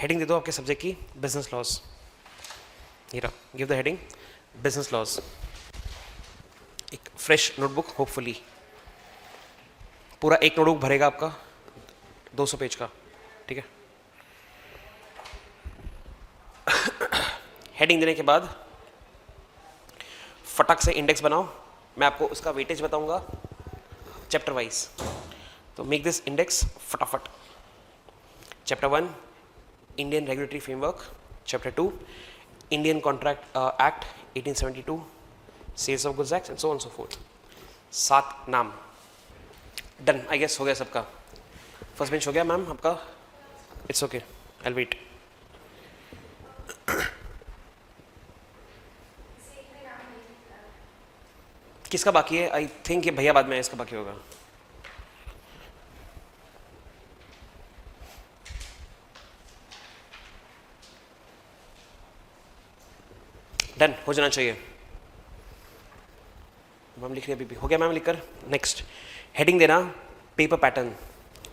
Heading दे दो आपके subject की, बिजनेस लॉज। ये रहा, give the heading business laws. एक फ्रेश नोटबुक होपफुली, पूरा एक नोटबुक भरेगा आपका 200 पेज का, ठीक है। हेडिंग देने के बाद फटाक से इंडेक्स बनाओ, मैं आपको उसका वेटेज बताऊंगा चैप्टर वाइज, तो मेक दिस इंडेक्स फटाफट। Chapter 1 Indian regulatory framework, chapter 2 Indian contract act 1872, sales of goods act and so on so forth. 7 नाम डन, आई गेस हो गया सबका। फर्स्ट बेंच हो गया मैम आपका? It's okay, I will wait. किसका बाकी है? आई थिंक ये भैया बाद में इसका बाकी होगा। डन हो जाना चाहिए। मैम लिख रही अभी भी, हो गया मैम लिखकर। नेक्स्ट हेडिंग देना पेपर पैटर्न।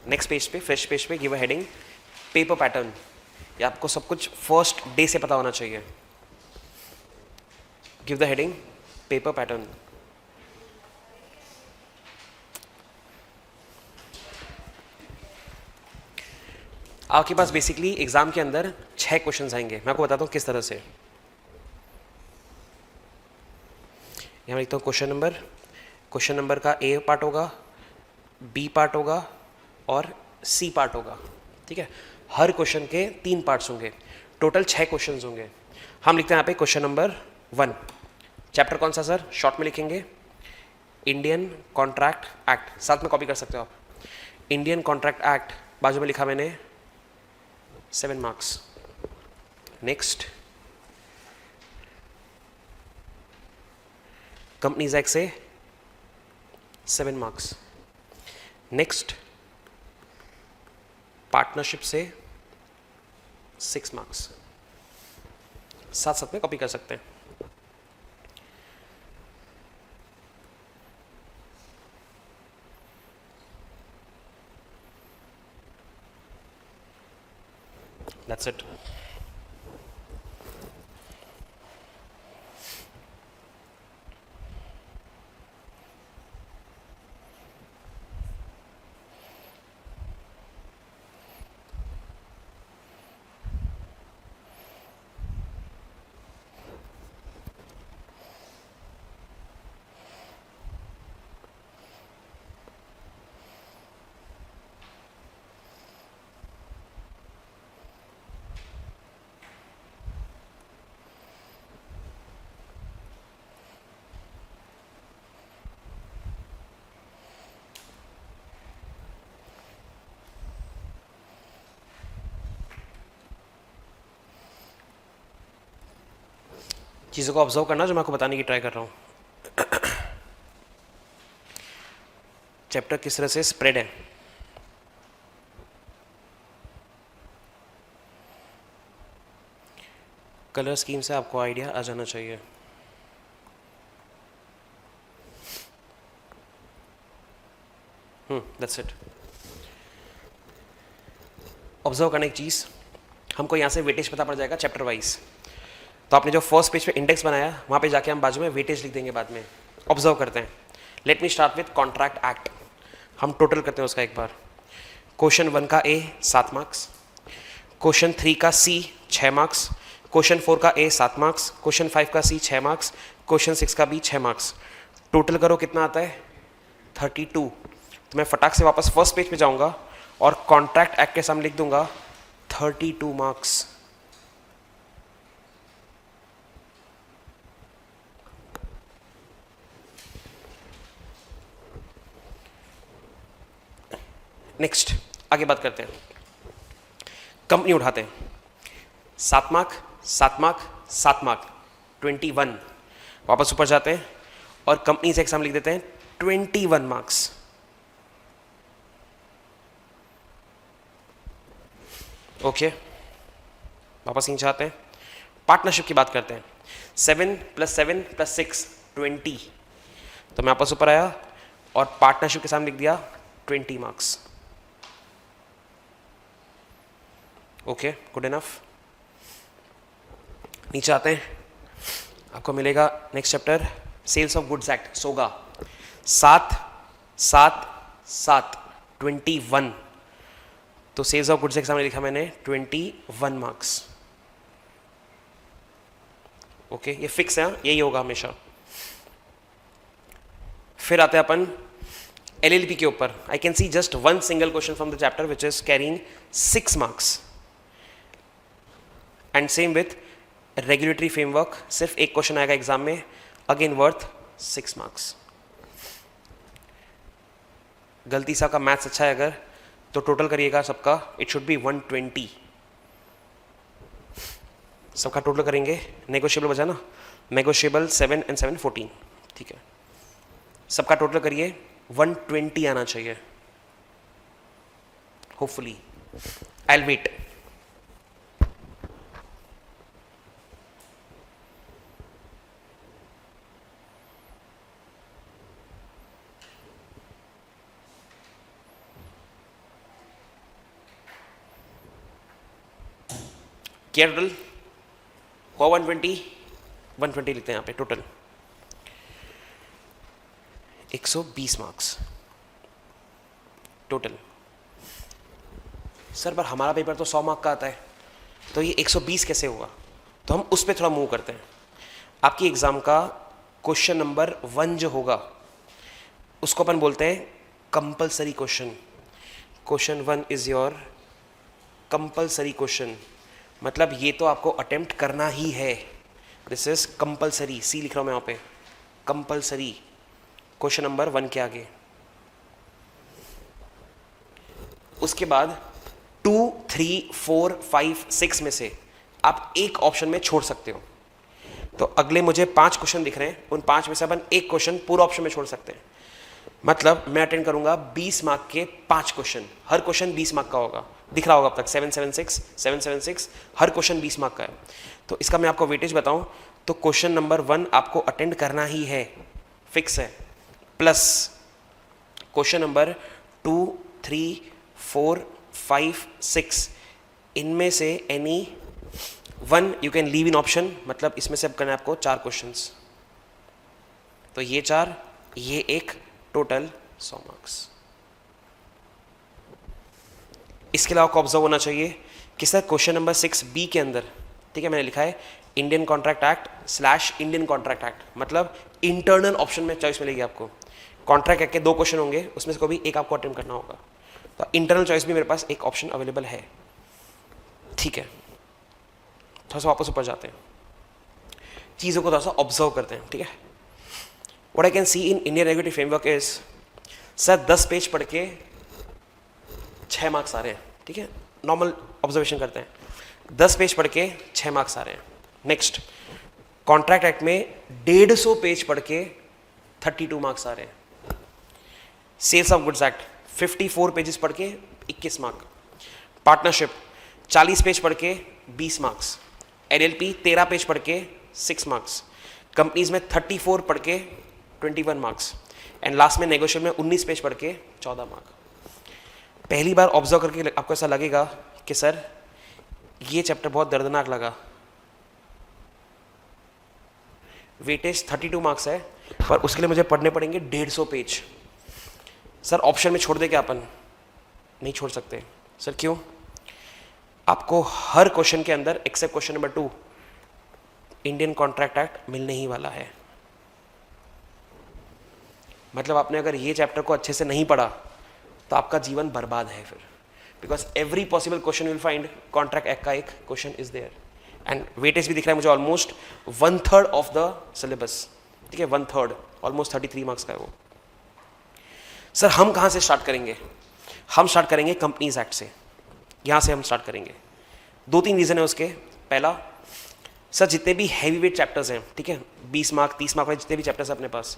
नेक्स्ट पेज पे, फ्रेश पेज पे give a heading paper pattern. ये आपको सब कुछ फर्स्ट डे से पता होना चाहिए। Give the heading paper pattern. आपके पास बेसिकली एग्जाम के अंदर 6 क्वेश्चंस आएंगे, मैं आपको बताता हूँ किस तरह से। यहाँ लिखता हूँ क्वेश्चन नंबर का ए पार्ट होगा, बी पार्ट होगा और सी पार्ट होगा, ठीक है। हर क्वेश्चन के 3 पार्ट्स होंगे, टोटल 6 क्वेश्चंस होंगे। हम लिखते हैं यहाँ पे क्वेश्चन नंबर 1। चैप्टर कौन सा सर? शॉर्ट में लिखेंगे इंडियन कॉन्ट्रैक्ट एक्ट, साथ में कॉपी कर सकते हो आप। इंडियन कॉन्ट्रैक्ट एक्ट, बाजू में लिखा मैंने 7 मार्क्स। नेक्स्ट कंपनीज एक्ट से 7 मार्क्स। नेक्स्ट पार्टनरशिप से 6 मार्क्स। साथ साथ में कॉपी कर सकते हैं। That's it. चीज़ों को ऑब्जर्व करना जो मैं आपको बताने की ट्राई कर रहा हूँ। चैप्टर किस तरह से स्प्रेड है। कलर स्कीम से आपको आइडिया आ जाना चाहिए। That's it. ऑब्जर्व करने की चीज़, हमको यहाँ से वेटेज पता पड़ जाएगा चैप्टर वाइज। तो आपने जो फर्स्ट पेज पे इंडेक्स बनाया, वहाँ पे जाके हम बाजू में वेटेज लिख देंगे बाद में। ऑब्जर्व करते हैं। Late me start with contract act. हम टोटल करते हैं उसका एक बार। क्वेश्चन 1 का ए 7 मार्क्स, क्वेश्चन 3 का सी 6 मार्क्स, क्वेश्चन 4 का ए 7 मार्क्स, क्वेश्चन 5 का सी 6 मार्क्स, क्वेश्चन 6 का बी 6 मार्क्स। टोटल करो कितना आता है? 32। तो मैं फटाक से वापस फर्स्ट पेज पे जाऊंगा और कॉन्ट्रैक्ट एक्ट के सामने लिख दूंगा 32 मार्क्स। नेक्स्ट आगे बात करते हैं। कंपनी उठाते हैं, 7 मार्क 7 मार्क 7 मार्क 21। वापस ऊपर जाते हैं और कंपनी से एग्जाम लिख देते हैं 21 मार्क्स। ओके, वापस नीचे आते हैं। पार्टनरशिप की बात करते हैं। 7 + 7 + 6 20। तो मैं वापस ऊपर आया और पार्टनरशिप के सामने लिख दिया 20 मार्क्स। Okay, good enough. नीचे आते हैं, आपको मिलेगा next chapter sales of goods act, सोगा। 7 7 7 21। तो सेल्स ऑफ गुड्स एक्ट सामने लिखा मैंने 21 मार्क्स। ओके, ये फिक्स है, यही होगा हमेशा। फिर आते हैं अपन एलएलबी के ऊपर। आई can C just one single question from the chapter which is carrying 6 marks. And same with regulatory framework, सिर्फ एक क्वेश्चन आएगा एग्जाम में, अगेन वर्थ 6 मार्क्स। गलती से आपका मैथ्स अच्छा है अगर, तो टोटल करिएगा सबका, इट शुड बी 120। सबका टोटल करेंगे, नेगोशिएबल बचा ना, नेगोशिएबल 7 and 7 14, ठीक है। सबका टोटल करिए, 120 आना चाहिए होपफुली। I will wait. क्या टोटल हुआ? 120 लिखते हैं यहाँ पे टोटल 120 मार्क्स टोटल। सर पर हमारा पेपर तो 100 मार्क का आता है, तो ये 120 कैसे हुआ? तो हम उस पर थोड़ा मूव करते हैं। आपकी एग्जाम का क्वेश्चन नंबर 1 जो होगा उसको अपन बोलते हैं compulsory question. Question 1 is your compulsory question, मतलब ये तो आपको अटेम्प्ट करना ही है। दिस इज कंपलसरी, सी लिख रहा हूं मैं यहाँ पे, कंपलसरी क्वेश्चन नंबर 1 के आगे। उसके बाद 2, 3, 4, 5, 6 में से आप एक ऑप्शन में छोड़ सकते हो। तो अगले मुझे 5 क्वेश्चन दिख रहे हैं, उन 5 में से अपन एक क्वेश्चन पूरा ऑप्शन में छोड़ सकते हैं। मतलब मैं अटेंड करूंगा 20 मार्क के 5 क्वेश्चन, हर क्वेश्चन 20 मार्क का होगा। दिख रहा होगा अब तक 776 776, हर क्वेश्चन 20 मार्क का है। तो इसका मैं आपको वेटेज बताऊं तो क्वेश्चन नंबर 1 आपको अटेंड करना ही है, फिक्स है, प्लस क्वेश्चन नंबर 2, 3, 4, 5, 6 इनमें से any 1 you can leave in option, मतलब इसमें से अब करना है आपको 4 क्वेश्चंस। तो ये 4, ये 1, टोटल 100 मार्क्स। इसके अलावा आपको ऑब्जर्व होना चाहिए कि सर क्वेश्चन नंबर 6B के अंदर, ठीक है, मैंने लिखा है Indian contract act / Indian contract act, मतलब इंटरनल ऑप्शन में चॉइस मिलेगी आपको। कॉन्ट्रैक्ट एक्ट के 2 क्वेश्चन होंगे, उसमें से कोई भी एक आपको अटेम्प्ट करना होगा। तो इंटरनल चॉइस भी मेरे पास एक ऑप्शन अवेलेबल है, ठीक है। थोड़ा सा वापस ऊपर जाते हैं, चीज़ों को थोड़ा सा ऑब्जर्व करते हैं, ठीक है। What I can C in Indian regulatory framework is, sir 10 page पढ़ के 6 मार्क्स आ रहे हैं, ठीक है, नॉर्मल ऑब्जर्वेशन करते हैं। 10 पेज पढ़ के 6 मार्क्स आ रहे हैं। नेक्स्ट, कॉन्ट्रैक्ट एक्ट में 150 पेज पढ़ के 32 मार्क्स आ रहे हैं। Sales of goods act 54 pages पढ़ के 21 मार्क। पार्टनरशिप 40 पेज पढ़ के 20 मार्क्स। एलएलपी 13 पेज पढ़ के 6 मार्क्स। कंपनीज में 34 पढ़ के 21 मार्क्स। एंड लास्ट में नेगोशिएशन में 19 पेज पढ़ के 14 मार्क। पहली बार ऑब्जर्व करके आपको ऐसा लगेगा कि सर ये चैप्टर बहुत दर्दनाक लगा। वेटेज 32 मार्क्स है, पर उसके लिए मुझे पढ़ने पड़ेंगे 150 पेज। सर ऑप्शन में छोड़ दे क्या अपन? नहीं छोड़ सकते। सर क्यों? आपको हर क्वेश्चन के अंदर except question number 2 Indian contract act मिलने ही वाला है। मतलब आपने अगर ये चैप्टर को अच्छे से नहीं पढ़ा तो आपका जीवन बर्बाद है फिर, because every possible question will find contract act का एक question is there. And weightage भी दिख रहा है मुझे ऑलमोस्ट 1/3 ऑफ द सिलेबस, ठीक है, 1/3, ऑलमोस्ट 33 मार्क्स का है वो। सर हम कहाँ से स्टार्ट करेंगे? हम स्टार्ट करेंगे कंपनीज एक्ट से, यहाँ से हम स्टार्ट करेंगे। 2-3 रीज़न है उसके। पहला, सर जितने भी हैवी वेट चैप्टर्स हैं, ठीक है, 20 मार्क 30 मार्क वाले जितने भी चैप्टर्स हैं अपने पास,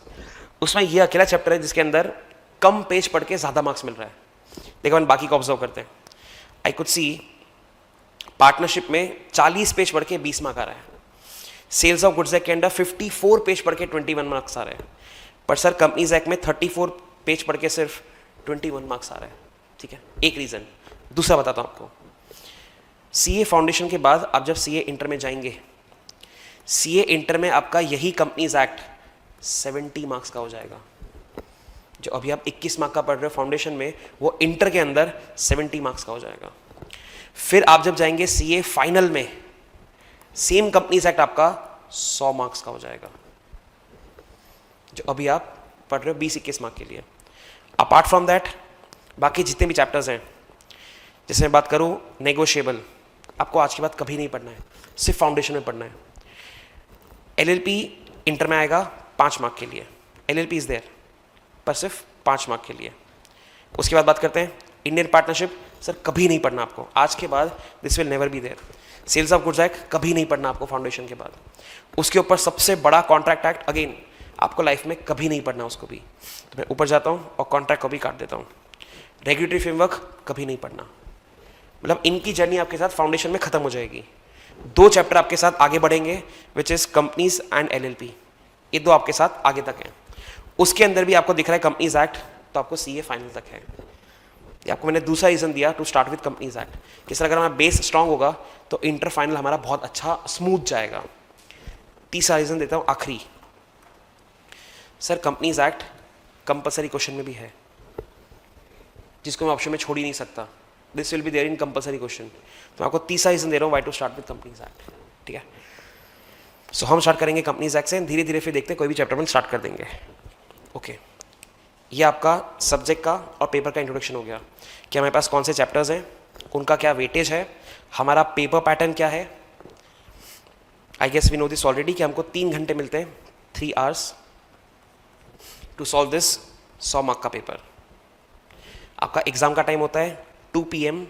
उसमें ये अकेला चैप्टर है जिसके अंदर कम पेज पढ़ के ज़्यादा मार्क्स मिल रहा है। देखो हम बाकी को ऑब्जर्व करते हैं। आई कुड सी पार्टनरशिप में 40 पेज पढ़ के 20 मार्क आ रहा है। सेल्स ऑफ गुड्स एक्ट के अंदर 54 पेज पढ़ के 21 मार्क्स आ रहे हैं। पर सर कंपनीज एक्ट में 34 पेज पढ़ के सिर्फ 21 मार्क्स आ रहे हैं, ठीक है, एक रीज़न। दूसरा बताता हूँ आपको, सीए फाउंडेशन के बाद आप जब सीए इंटर में जाएंगे, सीए इंटर में आपका यही कंपनीज एक्ट 70 मार्क्स का हो जाएगा। जो अभी आप 21 मार्क का पढ़ रहे हो फाउंडेशन में, वो इंटर के अंदर 70 मार्क्स का हो जाएगा। फिर आप जब जाएंगे सीए फाइनल में, सेम कंपनीज एक्ट आपका 100 मार्क्स का हो जाएगा, जो अभी आप पढ़ रहे हो 20-21 मार्क के लिए। अपार्ट फ्रॉम दैट बाकी जितने भी चैप्टर्स हैं, जैसे मैं बात करूं नेगोशिएबल, आपको आज के बाद कभी नहीं पढ़ना है, सिर्फ फाउंडेशन में पढ़ना है। एलएलपी इंटर में आएगा 5 मार्क के लिए, एलएलपी इज देयर पर सिर्फ 5 मार्क के लिए। उसके बाद बात करते हैं इंडियन पार्टनरशिप, सर कभी नहीं पढ़ना आपको आज के बाद, this will never be there. Sales of goods act कभी नहीं पढ़ना आपको फाउंडेशन के बाद। उसके ऊपर सबसे बड़ा कॉन्ट्रैक्ट एक्ट, अगेन आपको लाइफ में कभी नहीं पढ़ना उसको भी, तो मैं ऊपर जाता हूँ और कॉन्ट्रैक्ट को भी काट देता हूँ। रेगुलेटरी फ्रेमवर्क कभी नहीं पढ़ना, मतलब इनकी जर्नी आपके साथ फाउंडेशन में खत्म हो जाएगी। 2 चैप्टर आपके साथ आगे बढ़ेंगे, which is companies and LLP, ये 2 आपके साथ आगे तक हैं। उसके अंदर भी आपको दिख रहा है कंपनीज एक्ट, तो आपको सीए फाइनल तक है। ये आपको मैंने दूसरा रीजन दिया to start with companies act, कि सर अगर हमारा बेस स्ट्रांग होगा तो इंटर फाइनल हमारा बहुत अच्छा स्मूथ जाएगा। तीसरा रीजन देता हूँ आखिरी, sir companies act compulsory question में भी है, जिसको मैं ऑप्शन में छोड़ ही नहीं सकता, this will be there in compulsory question. तो मैं आपको तीसरा रीजन दे रहा हूँ why to start with companies act, ठीक है। सो हम स्टार्ट करेंगे कंपनीज एक्ट से, धीरे धीरे फिर देखते हैं कोई भी चैप्टर में स्टार्ट कर देंगे। ओके, ये आपका सब्जेक्ट का और पेपर का इंट्रोडक्शन हो गया कि हमारे पास कौन से चैप्टर्स हैं, उनका क्या वेटेज है, हमारा पेपर पैटर्न क्या है। I guess we know this already कि हमको 3 घंटे मिलते हैं, 3 hours to solve this 100 mark का पेपर। आपका एग्जाम का टाइम होता है 2 PM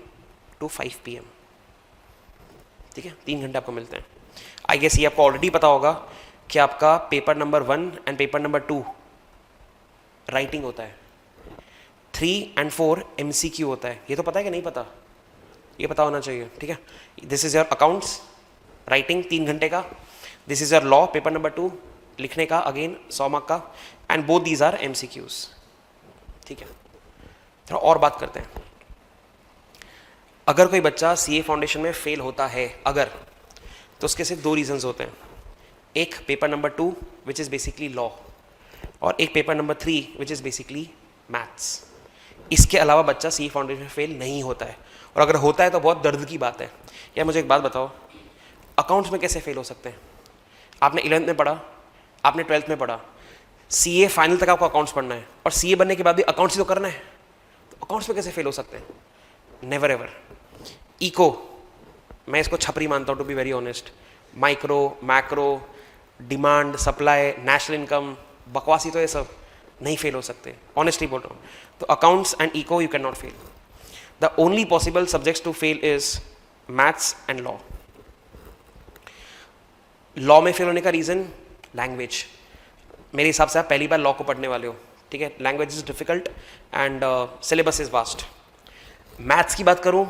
टू 5 PM, ठीक है, 3 घंटे आपको मिलते हैं। आई गेस ये आपको ऑलरेडी पता होगा कि आपका paper number 1 and paper number 2 writing होता है, 3 and 4 MCQ होता है। ये तो पता है कि नहीं पता? ये पता होना चाहिए, ठीक है। This is your accounts writing 3 घंटे का, this is your law paper number 2 लिखने का, अगेन 100 मार्क का, and both these are MCQs, ठीक है। थोड़ा और बात करते हैं। अगर कोई बच्चा सीए फाउंडेशन में फेल होता है अगर, तो उसके सिर्फ 2 रीजंस होते हैं, एक paper number 2 which is basically law, और एक paper number 3 which is basically maths. इसके अलावा बच्चा सीए फाउंडेशन में फेल नहीं होता है, और अगर होता है तो बहुत दर्द की बात है। या मुझे एक बात बताओ, अकाउंट्स में कैसे फेल हो सकते हैं? आपने 11th में पढ़ा, आपने 12th में पढ़ा, सीए फाइनल तक आपको अकाउंट्स पढ़ना है, और सीए बनने के बाद भी अकाउंट्स ही तो करना है, तो अकाउंट्स में कैसे फेल हो सकते हैं? Never ever. इको, मैं इसको छपरी मानता हूँ to be very honest. Micro, macro, demand, supply, national income, बकवासी तो ये सब नहीं फेल हो सकते, ऑनेस्टली बोल रहा हूँ। तो accounts and eco you can not fail. The only possible subjects to fail is maths and law. Law में फेल होने का रीज़न लैंग्वेज, मेरे हिसाब से आप पहली बार लॉ को पढ़ने वाले हो, ठीक है। Language is difficult and syllabus is vast. Maths की बात करूं,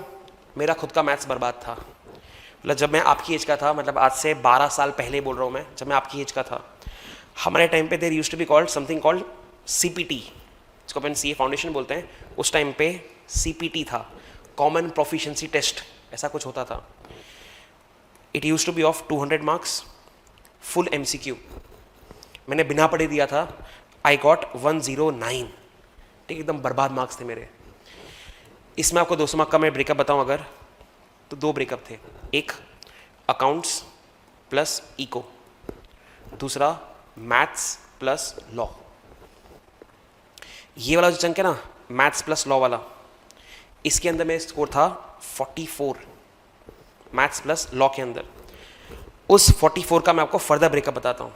मेरा खुद का मैथ्स बर्बाद था। मतलब जब मैं आपकी एज का था, मतलब आज से 12 साल पहले बोल रहा हूँ मैं, जब मैं आपकी एज का था, हमारे टाइम पे there used to be called something called CPT, जिसको अपन सीए फाउंडेशन बोलते हैं। उस टाइम पे CPT था, कॉमन प्रोफिशिएंसी टेस्ट, ऐसा कुछ होता था। It used to be of 200 marks, full MCQ। मैंने बिना पढ़े दिया था, आई गॉट 109, ठीक, एकदम बर्बाद मार्क्स थे मेरे। इसमें आपको 200 मार्क का मैं ब्रेकअप बताऊं अगर, तो 2 ब्रेकअप थे, एक अकाउंट्स प्लस इको, दूसरा मैथ्स प्लस लॉ। ये वाला जो चंक है ना, मैथ्स प्लस लॉ वाला, इसके अंदर मेरा स्कोर था 44, मैथ्स प्लस लॉ के अंदर। उस 44 का मैं आपको फर्दर ब्रेकअप बताता हूं।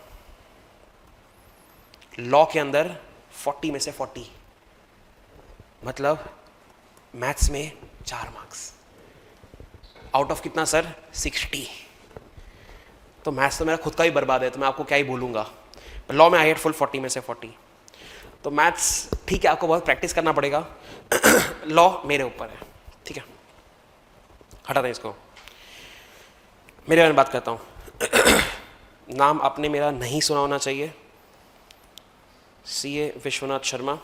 लॉ के अंदर 40 में से 40, मतलब मैथ्स में 4 मार्क्स, आउट ऑफ कितना सर? 60। तो मैथ्स तो मेरा खुद का ही बर्बाद है, तो मैं आपको क्या ही बोलूँगा। लॉ में आई हेड फुल 40 में से 40। तो मैथ्स ठीक है, आपको बहुत प्रैक्टिस करना पड़ेगा। लॉ मेरे ऊपर है, ठीक है, हटा दें इसको। मेरे बारे में बात करता हूँ। नाम आपने मेरा नहीं सुना होना चाहिए, CA विश्वनाथ शर्मा।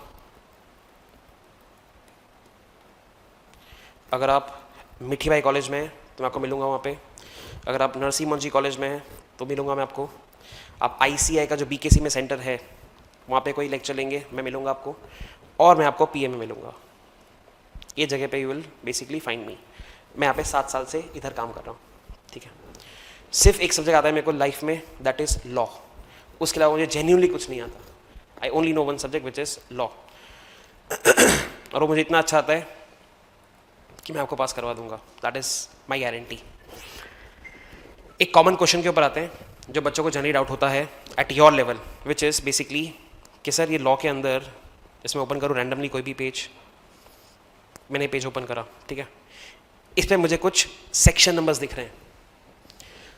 अगर आप मिठी बाई कॉलेज में तो मैं आपको मिलूँगा वहाँ पे। अगर आप नरसिंह मोंजी कॉलेज में हैं तो मिलूँगा मैं आपको। आप ICI का जो BKC में सेंटर है वहाँ पे कोई लेक्चर लेंगे, मैं मिलूँगा आपको। और मैं आपको PM में मिलूँगा। ये जगह पे you will basically find me. मैं यहाँ पे 7 साल से इधर काम कर रहा हूँ, ठीक है। सिर्फ एक सब्जेक्ट आता है मेरे को लाइफ में, दैट इज़ लॉ। उसके अलावा मुझे जेन्यूनली कुछ नहीं आता। I only know one subject which is law. और वो मुझे इतना अच्छा आता है कि मैं आपको पास करवा दूंगा, दैट इज़ माई गारंटी। एक कॉमन क्वेश्चन के ऊपर आते हैं जो बच्चों को जनरली डाउट होता है at your level, which is basically कि सर ये लॉ के अंदर, इसमें ओपन करूँ रैंडमली कोई भी पेज, मैंने पेज ओपन करा, ठीक है, इस पर मुझे कुछ सेक्शन नंबर्स दिख रहे हैं।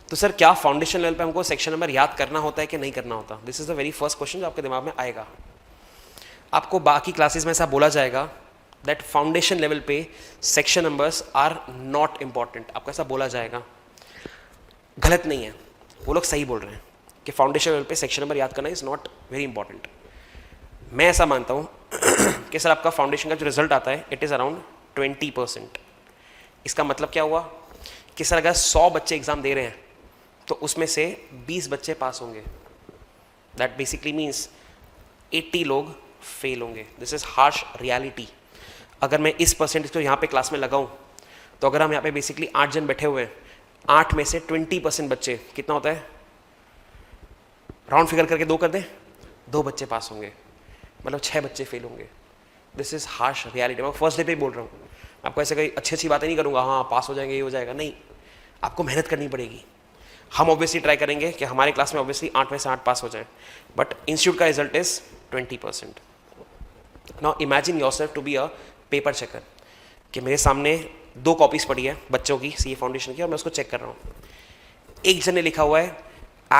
तो सर क्या फाउंडेशन लेवल पे हमको सेक्शन नंबर याद करना होता है कि नहीं करना होता? This is the very first question जो आपके दिमाग में आएगा। आपको बाकी क्लासेस में ऐसा बोला जाएगा दैट फाउंडेशन लेवल पे section numbers are not important, आपको ऐसा बोला जाएगा। गलत नहीं है, वो लोग सही बोल रहे हैं कि फाउंडेशन लेवल पे सेक्शन नंबर याद करना इज़ नॉट वेरी इंपॉर्टेंट। मैं ऐसा मानता हूँ कि सर आपका फाउंडेशन का जो रिजल्ट आता है इट इज़ अराउंड 20%। इसका मतलब क्या हुआ कि सर अगर 100 बच्चे एग्ज़ाम दे रहे हैं तो उसमें से 20 बच्चे पास होंगे। दैट बेसिकली मीन्स 80 लोग फेल होंगे। This is harsh reality. अगर मैं इस परसेंटेज को यहाँ पे क्लास में लगाऊँ तो अगर हम यहाँ पे बेसिकली 8 जन बैठे हुए हैं, 8 में से 20% बच्चे, कितना होता है, राउंड फिगर करके 2 कर दें, 2 बच्चे पास होंगे, मतलब 6 बच्चे फेल होंगे। This is harsh reality. मैं फर्स्ट डे पे ही बोल रहा हूँ, आपको ऐसे कोई अच्छी अच्छी बातें नहीं करूँगा, हाँ पास हो जाएंगे ये हो जाएगा, नहीं, आपको मेहनत करनी पड़ेगी। हम ऑब्वियसली ट्राई करेंगे कि हमारे क्लास में ऑब्वियसली 8 में से 8 पास हो जाएं, बट इंस्टीट्यूट का result is 20%। Now imagine yourself to be a paper checker, कि मेरे सामने 2 कॉपीज पड़ी है बच्चों की CA फाउंडेशन की और मैं उसको चेक कर रहा हूँ। एक जन ने लिखा हुआ है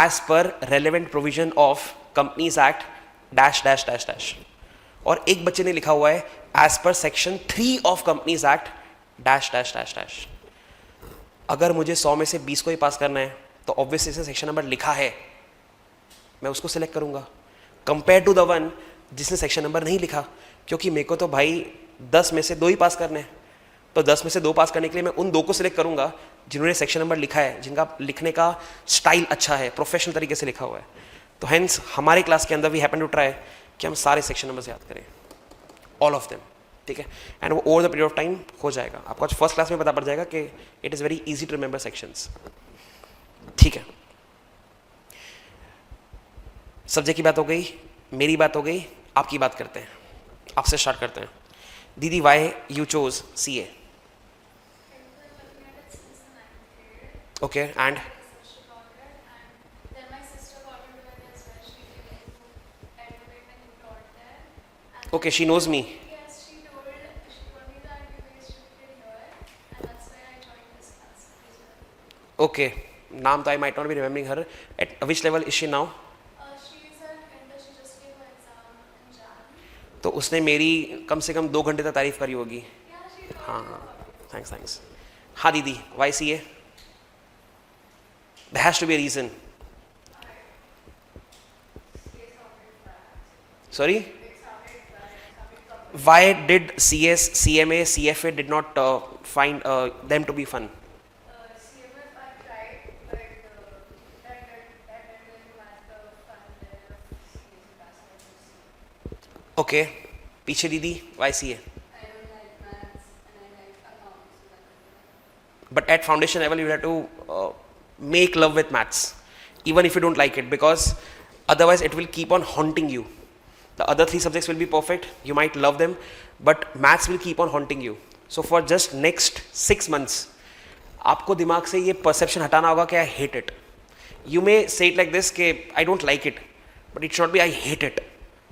as per relevant provision of companies act dash dash dash dash, और एक बच्चे ने लिखा हुआ है as per section 3 of companies act dash dash dash dash. अगर मुझे 100 में से 20 को ही पास करना है तो ऑब्वियसली से सेक्शन नंबर लिखा है, मैं उसको सिलेक्ट करूंगा कंपेयर टू द वन जिसने सेक्शन नंबर नहीं लिखा, क्योंकि मेरे को तो भाई 10 में से 2 ही पास करने हैं। तो 10 में से 2 पास करने के लिए मैं उन 2 को सिलेक्ट करूंगा जिन्होंने सेक्शन नंबर लिखा है, जिनका लिखने का स्टाइल अच्छा है, प्रोफेशनल तरीके से लिखा हुआ है। तो हेंस हमारे क्लास के अंदर वी हैपन टू ट्राई कि हम सारे सेक्शन नंबर्स याद करें, ऑल ऑफ देम, ठीक है। एंड वो over the period of time हो जाएगा। आपको आज फर्स्ट क्लास में पता पड़ जाएगा कि it is very easy to remember sections, ठीक है। सब्जेक्ट की बात हो गई, मेरी बात हो गई, आपकी बात करते हैं। आपसे स्टार्ट करते हैं। दीदी, why you chose CA? Okay, and okay, she knows me. Yes, she told me that you guys shifted here, and that's why I joined this class as well. Okay, naam to I might not be remembering her. At which level is she now? She is an intern. She just gave her exam in Jan. तो उसने मेरी कम से कम 2 घंटे तक तारीफ करी होगी। Yeah, she told हाँ me हाँ, about थैंक्स थैंक्स। हाँ दीदी, Y CA? There has to be a reason. Sorry? Why did CS, CMA, CFA did not find them to be fun? CMF I tried, but that didn't match the fun level of CS classes. Okay, पीछे दीदी, why CA? I don't like maths and I like accounts. So that's But at foundation level you have to make love with maths, even if you don't like it, because otherwise it will keep on haunting you. The other 3 subjects will be perfect, you might love them, but maths will keep on haunting you. So for just next 6 months आपको दिमाग से ये perception हटाना होगा कि I hate it. You may say it like this कि I don't like it, but it should not be I hate it,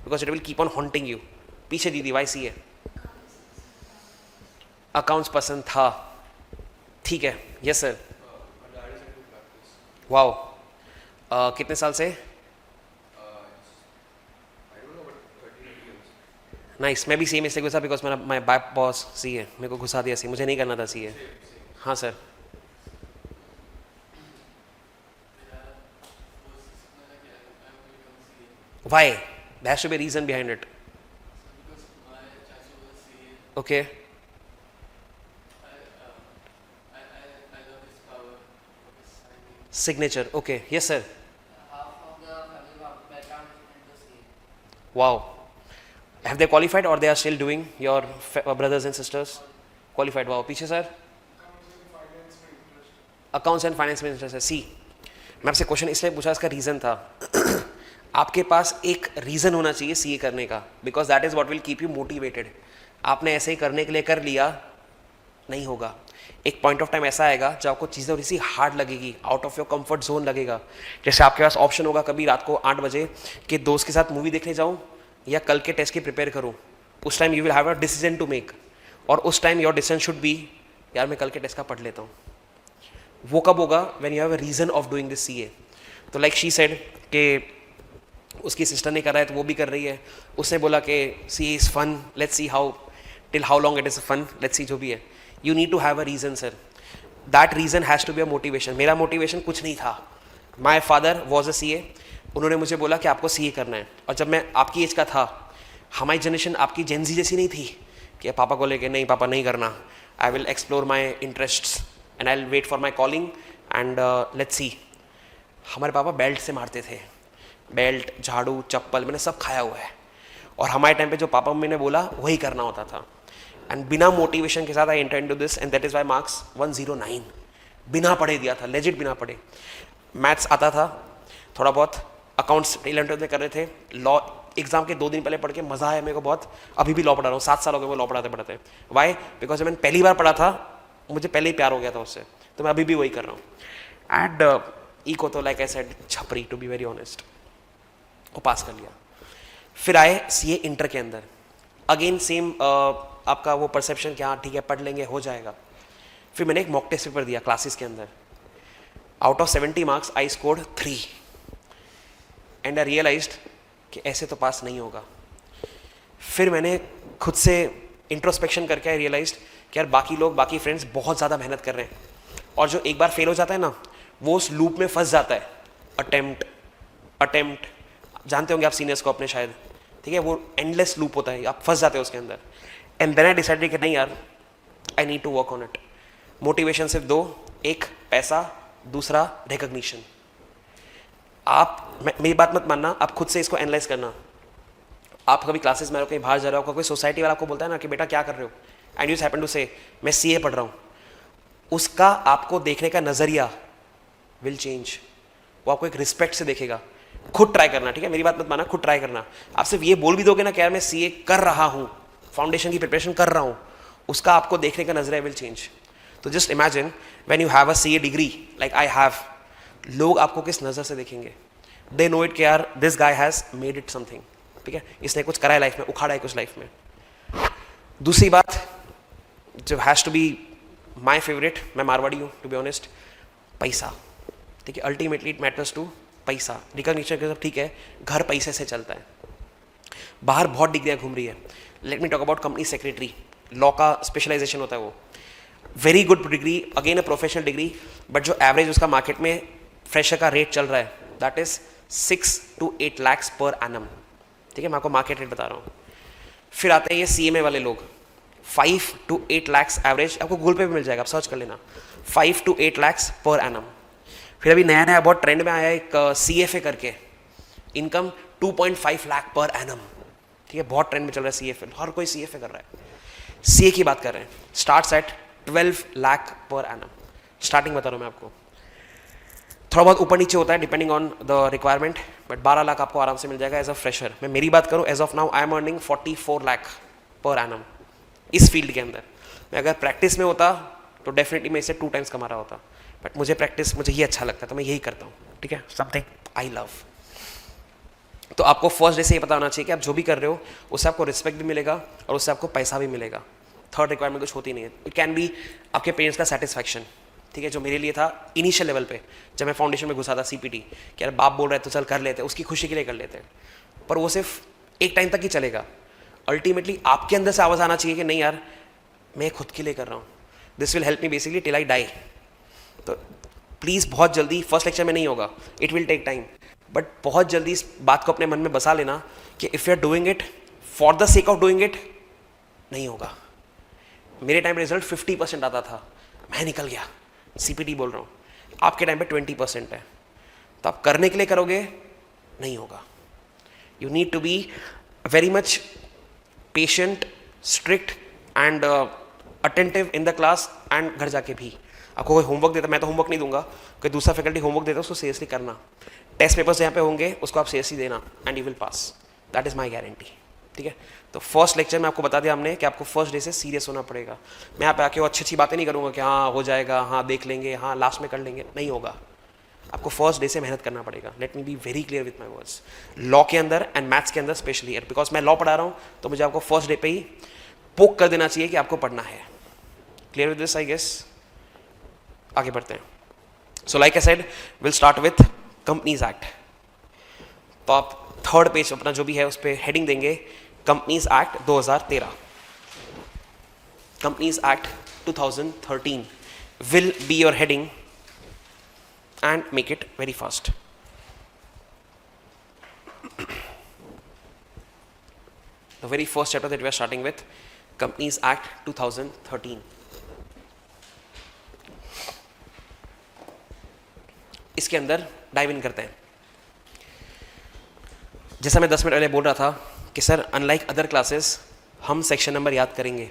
because it will keep on haunting you. पीछे दीदी, why CA? अकाउंट्स पसंद था, ठीक है। Yes sir. Wow, कितने साल से? नाइस। मैं भी CA में से घुसा बिकॉज मेरा माई बैक बॉस CA, मेरे को घुसा दिया CA, मुझे नहीं करना था CA। हाँ sir. Why? There has to be reason behind it. Okay. Signature. Okay. Yes, sir. Half of the family background is into CA. Wow. Have they qualified or they are still doing, your brothers and sisters? Qualified. Wow. पीछे sir? Accounts and finance में interest है. सी, मैं आपसे question इसलिए पूछा, इसका reason था आपके पास एक रीज़न होना चाहिए सीए करने का, because that is what will keep you motivated. आपने ऐसे ही करने के लिए कर लिया, नहीं होगा. एक पॉइंट ऑफ टाइम ऐसा आएगा जब आपको चीज़ें थोड़ी सी हार्ड लगेगी, out of your comfort zone लगेगा. जैसे आपके पास ऑप्शन होगा कभी रात को 8 बजे कि दोस्त के साथ मूवी देखने जाऊँ या कल के टेस्ट की प्रिपेयर करूँ. उस time you will have a decision to make, और उस time your decision should be यार मैं कल के टेस्ट का पढ़ लेता हूँ. वो कब होगा? When you have a reason of doing this CA. तो लाइक शी सेड कि उसकी सिस्टर ने करा है तो वो भी कर रही है. उसने बोला कि C is fun, let's see how till how long it is fun, let's see. जो भी है, you need to have a reason sir. That reason has to be a motivation. मेरा मोटिवेशन कुछ नहीं था. My father was a CA. उन्होंने मुझे बोला कि आपको सीए करना है. और जब मैं आपकी एज का था, हमारी जनरेशन आपकी जेनजी जैसी नहीं थी कि पापा को लेके नहीं पापा नहीं करना, I will explore my interests and I will wait for my calling and let's see. हमारे पापा बेल्ट से मारते थे. बेल्ट, झाड़ू, चप्पल मैंने सब खाया हुआ है. और हमारे टाइम पे जो पापा मम्मी ने बोला वही करना होता था. एंड बिना मोटिवेशन के साथ I enter into this and that is why marks 109. बिना पढ़े दिया था, लेजिट बिना पढ़े. मैथ्स आता था थोड़ा बहुत, अकाउंट्स 11th में कर रहे थे. लॉ एग्जाम के 2 दिन पहले पढ़ के मज़ा आया मेरे को बहुत. अभी भी लॉ पढ़ा रहा हूँ, 7 साल हो गए वो लॉ पढ़ाते पढ़ाते. वाई? बिकॉज जब मैंने पहली बार पढ़ा था मुझे पहले ही प्यार हो गया था उससे, तो मैं अभी भी वही कर रहा हूँ. एंड इको तो लाइक आई सेड छपरी, टू बी वेरी ऑनेस्ट. वो पास कर लिया. फिर आए सीए इंटर के अंदर. अगेन सेम आपका वो परसेप्शन कि हाँ ठीक है पढ़ लेंगे हो जाएगा. फिर मैंने एक मॉक टेस्ट पेपर दिया क्लासेस के अंदर. Out of 70 marks I scored 3 and I realized कि ऐसे तो पास नहीं होगा. फिर मैंने खुद से इंट्रोस्पेक्शन करके आई रियलाइज्ड कि यार बाकी लोग, बाकी फ्रेंड्स बहुत ज़्यादा मेहनत कर रहे हैं, और जो एक बार फेल हो जाता है ना वो उस लूप में फंस जाता है. अटेम्प्ट जानते होंगे आप सीनियर्स को अपने शायद, ठीक है, वो एंडलेस लूप होता है, आप फंस जाते हो उसके अंदर. एंड देन आई डिसाइडेड कि नहीं यार, I need to work on it. Motivation सिर्फ 2, एक पैसा, दूसरा रिकग्निशन. आप मेरी बात मत मानना, आप खुद से इसको एनालाइज करना. आप कभी क्लासेस में कहीं बाहर जा रहे हो, कोई सोसाइटी वाला आपको बोलता है ना कि बेटा क्या कर रहे हो, एंड यू हैपन टू से मैं सीए पढ़ रहा हूँ, उसका आपको देखने का नज़रिया विल चेंज. वो आपको एक रिस्पेक्ट से देखेगा. खुद ट्राई करना, ठीक है, मेरी बात मत माना, खुद ट्राई करना. आप सिर्फ ये बोल भी दोगे ना कि यार मैं सीए कर रहा हूँ, फाउंडेशन की प्रिपरेशन कर रहा हूँ, उसका आपको देखने का नजरिया विल चेंज. तो just imagine when you have a CA degree like I have, लोग आपको किस नज़र से देखेंगे. दे नो इट कि यार this guy has made it something. ठीक है, इसने कुछ करा है लाइफ में, उखाड़ा है कुछ लाइफ में. दूसरी बात जो has to be my favourite, मैं मारवाड़ी हूँ टू बी ऑनेस्ट, पैसा. ठीक है, अल्टीमेटली इट मैटर्स टू पैसा. रिकॉग्निशन के सब ठीक है, घर पैसे से चलता है. बाहर बहुत डिग्रियाँ घूम रही है. Let me talk about company secretary, law का स्पेशलाइजेशन होता है वो. Very good degree, again a professional degree, but जो एवरेज उसका मार्केट में फ्रेशर का रेट चल रहा है that is 6 to 8 lakhs per annum. ठीक है, मैं आपको मार्केट रेट बता रहा हूँ. फिर आते हैं ये सीएमए वाले लोग, 5 to 8 lakhs एवरेज, आपको गूगल पे भी मिल जाएगा, आप सर्च कर लेना, 5 to 8 lakhs पर एनम. फिर अभी नया नया बहुत ट्रेंड में आया एक CFA करके, इनकम 2.5 लाख पर एनम. ठीक है, बहुत ट्रेंड में चल रहा है CFA, हर कोई CFA कर रहा है. सीए की बात कर रहे हैं, starts at 12 lakh per annum. Starting बता रहा हूँ मैं आपको, थोड़ा बहुत ऊपर नीचे होता है depending on the requirement, but 12 lakh आपको आराम से मिल जाएगा एज अ फ्रेशर. मैं मेरी बात करूँ, as of now I am earning 44 lakh per annum इस फील्ड के अंदर. मैं अगर प्रैक्टिस में होता तो डेफिनेटली मैं इससे 2 times कमा रहा होता, बट मुझे प्रैक्टिस, मुझे ये अच्छा लगता है तो मैं यही करता हूँ. ठीक है, समथिंग आई लव. तो आपको फर्स्ट डे से ये पता होना चाहिए कि आप जो भी कर रहे हो उससे आपको रिस्पेक्ट भी मिलेगा और उससे आपको पैसा भी मिलेगा. थर्ड रिक्वायरमेंट कुछ होती नहीं है. इट कैन बी आपके पेरेंट्स का सेटिस्फैक्शन. ठीक है, जो मेरे लिए था इनिशियल लेवल पे जब मैं फाउंडेशन में घुसा था CPT, कि यार बाप बोल रहे तो चल कर लेते हैं, उसकी खुशी के लिए कर लेते हैं, पर वो सिर्फ एक टाइम तक ही चलेगा. अल्टीमेटली आपके अंदर से आवाज़ आना चाहिए कि नहीं यार मैं खुद के लिए कर रहा हूँ, this will help me basically till I die. तो प्लीज़ बहुत जल्दी, फर्स्ट लेक्चर में नहीं होगा, it will take time, but बहुत जल्दी इस बात को अपने मन में बसा लेना कि if you are doing it for the sake of doing it, नहीं होगा. मेरे टाइम रिजल्ट 50% आता था, मैं निकल गया, CPT बोल रहा हूँ. आपके टाइम पे 20% है, तो आप करने के लिए करोगे, नहीं होगा. You need to be very much patient, strict and attentive in the class and घर जाके भी. आपको कोई होमवर्क देता, मैं तो होमवर्क नहीं दूंगा, कोई दूसरा फैकल्टी होमवर्क देता है उसको सीरियसली करना. टेस्ट पेपर्स यहाँ पे होंगे उसको आप सीरियसली देना and you will pass. That is my guarantee. ठीक है. तो फर्स्ट लेक्चर में आपको बता दिया हमने कि आपको फर्स्ट डे से सीरियस होना पड़ेगा. मैं यहाँ पे आके वो अच्छी अच्छी बातें नहीं करूँगा कि हाँ हो जाएगा, हाँ देख लेंगे, हाँ लास्ट में कर लेंगे, नहीं होगा. आपको फर्स्ट डे से मेहनत करना पड़ेगा. Let me be very clear with my words. Law के अंदर एंड मैथ्स के अंदर स्पेशली, बिकॉज मैं लॉ पढ़ा रहा हूँ तो मुझे आपको फर्स्ट डे पे ही पोक कर देना चाहिए कि आपको पढ़ना है. Clear with this I guess. आगे बढ़ते हैं. So like I said will start with companies act. तो आप थर्ड पेज अपना जो भी है उस पर हेडिंग देंगे companies act 2013. Companies act 2013 will be your heading and make it very fast. The very first chapter that we are starting with, Companies Act 2013. इसके अंदर डाइव इन करते हैं. जैसा मैं 10 मिनट पहले बोल रहा था कि सर अनलाइक अदर क्लासेस हम सेक्शन नंबर याद करेंगे.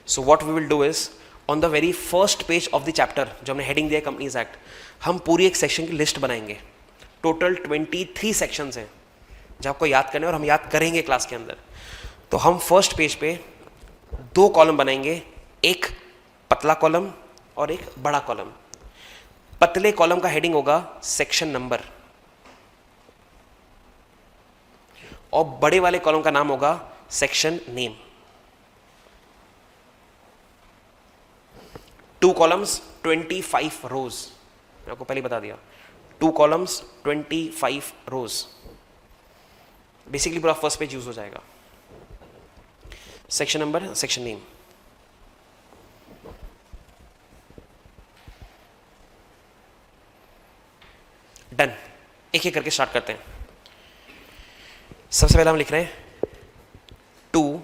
So what we will do is on the very first page of the chapter जो हमने हेडिंग दिया कंपनीज एक्ट, हम पूरी एक सेक्शन की लिस्ट बनाएंगे. टोटल 23 सेक्शंस हैं जो आपको याद करने और हम याद करेंगे क्लास के अंदर. तो हम फर्स्ट पेज पे 2 कॉलम बनाएंगे, एक पतला कॉलम और एक बड़ा कॉलम. पतले कॉलम का हेडिंग होगा सेक्शन नंबर और बड़े वाले कॉलम का नाम होगा सेक्शन नेम. 2 कॉलम्स 25 रोज. मैं आपको पहले बता दिया 2 कॉलम्स 25 रोज. बेसिकली पूरा फर्स्ट पेज यूज हो जाएगा. Section number, section name. Done. एक एक करके स्टार्ट करते हैं. सबसे पहले हम लिख रहे हैं 2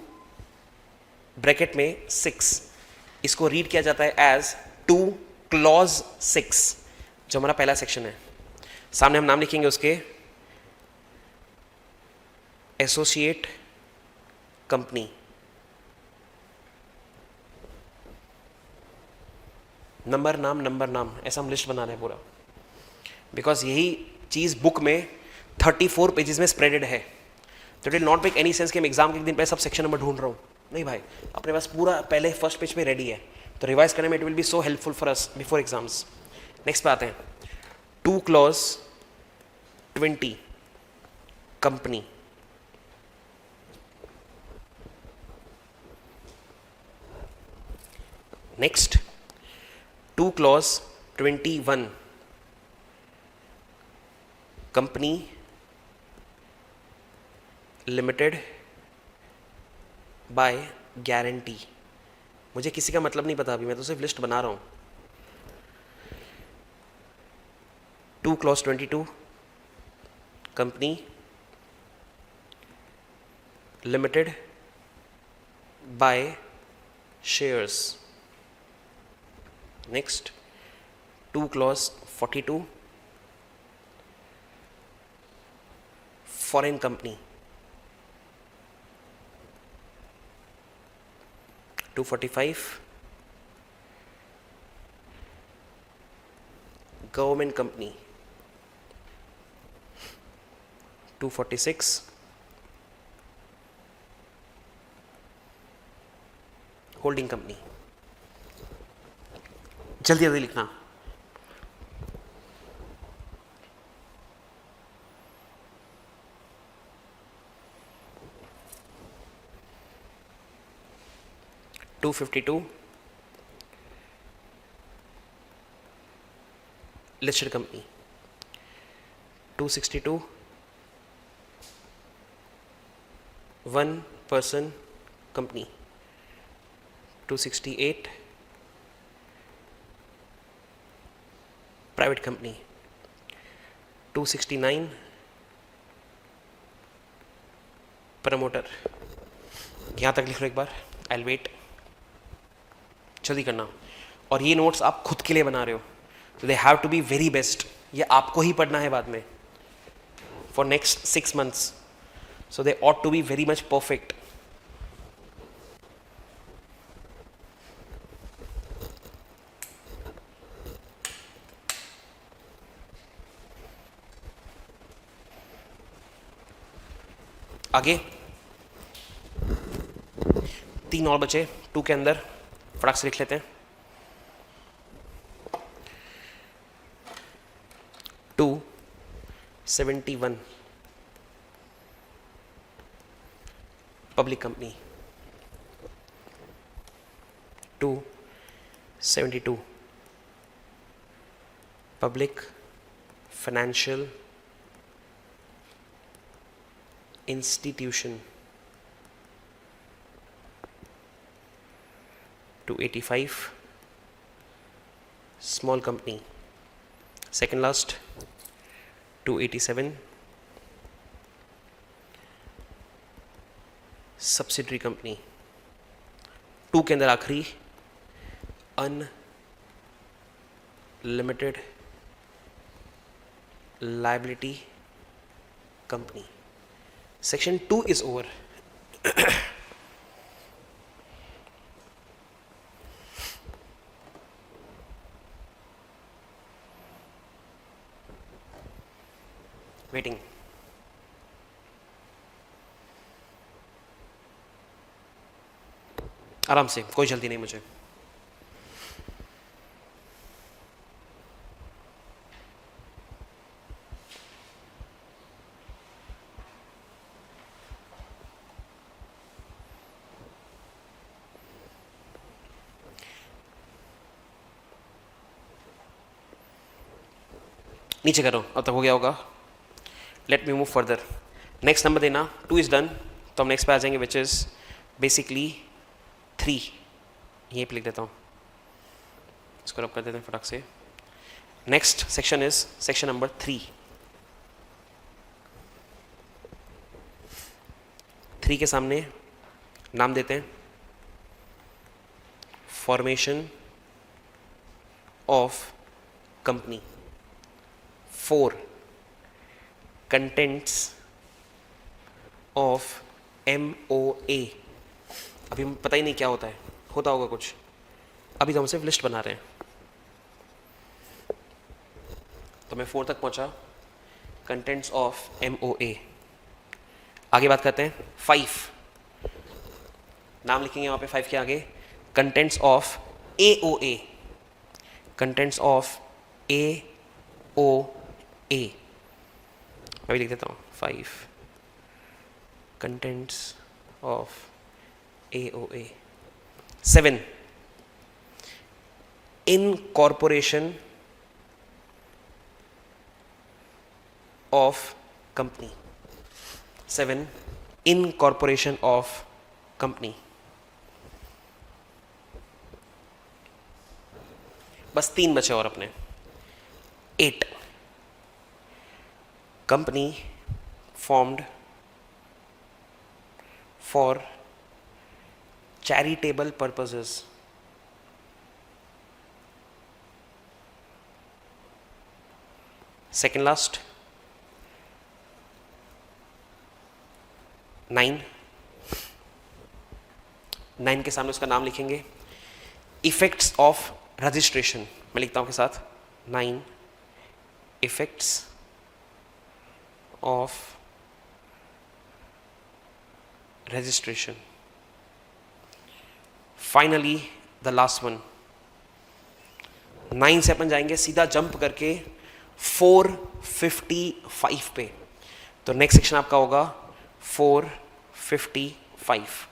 ब्रैकेट में 6. इसको रीड किया जाता है एज 2 क्लॉज 6 जो हमारा पहला सेक्शन है. सामने हम नाम लिखेंगे उसके एसोसिएट कंपनी. नंबर नाम ऐसा हम लिस्ट बना रहे हैं पूरा, बिकॉज यही चीज़ बुक में 34 पेजेस में स्प्रेडेड है. तो it will not make any sense कि मैं एग्जाम के दिन पे सब सेक्शन नंबर ढूंढ रहा हूँ. नहीं भाई, अपने पास पूरा पहले फर्स्ट पेज पे रेडी है, तो रिवाइज करने में it will be so helpful for us before exams. Next पे आते हैं 2 clause 20 company. Next 2 clause 21 company limited by guarantee. मुझे किसी का मतलब नहीं पता अभी, मैं तो सिर्फ लिस्ट बना रहा हूं. 2 clause 22 company limited by shares. Next 2 clause 42 foreign company. 245 government company. 246 holding company. जल्दी जल्दी लिखना. Two 52 listed company. 262 1 person company. 268 private company. 269 promoter. यहां तक लिख लो एक बार. I will wait. जल्दी करना. और ये नोट्स आप खुद के लिए बना रहे हो, they have to be very best. ये आपको ही पढ़ना है बाद में for next 6 months. So they ought to be very much perfect. आगे 3 और बचे 2 के अंदर, फटाक से लिख लेते हैं. 271 public company. 272 public financial institution. 285 small company. Second last 287 subsidiary company. 2 के अंदर आखिरी unlimited liability company. Section 2 is over. Waiting. आराम से, कोई जल्दी नहीं मुझे. नीचे करो, अब तक हो गया होगा. Let me move further. Next number देना. 2 इज डन. तो हम नेक्स्ट पे आ जाएंगे विच इज बेसिकली 3. ये पे लिख देता हूँ, इसको रब कर देते हैं फटाक से. Next section is section number 3. 3 के सामने नाम देते हैं formation of company. 4 contents of MOA. अभी पता ही नहीं क्या होता है, होता होगा कुछ, अभी तो हम सिर्फ लिस्ट बना रहे हैं. तो मैं 4 तक पहुंचा. Contents of MOA. आगे बात करते हैं 5. नाम लिखेंगे वहां पे 5 के आगे. Contents of AOA. Contents of AOA. मैं भी लिख देता हूँ 5 contents of AOA. 7 incorporation of company. 7 incorporation of company. बस 3 बचे और अपने. 8 company formed for charitable purposes. Second last 9. 9 के सामने उसका नाम लिखेंगे. Effects of registration. मैं लिखता हूं के साथ 9 effects of registration. Finally the last one. 9 से अपन जाएंगे सीधा जंप करके 455 पे. तो नेक्स्ट सेक्शन आपका होगा 455.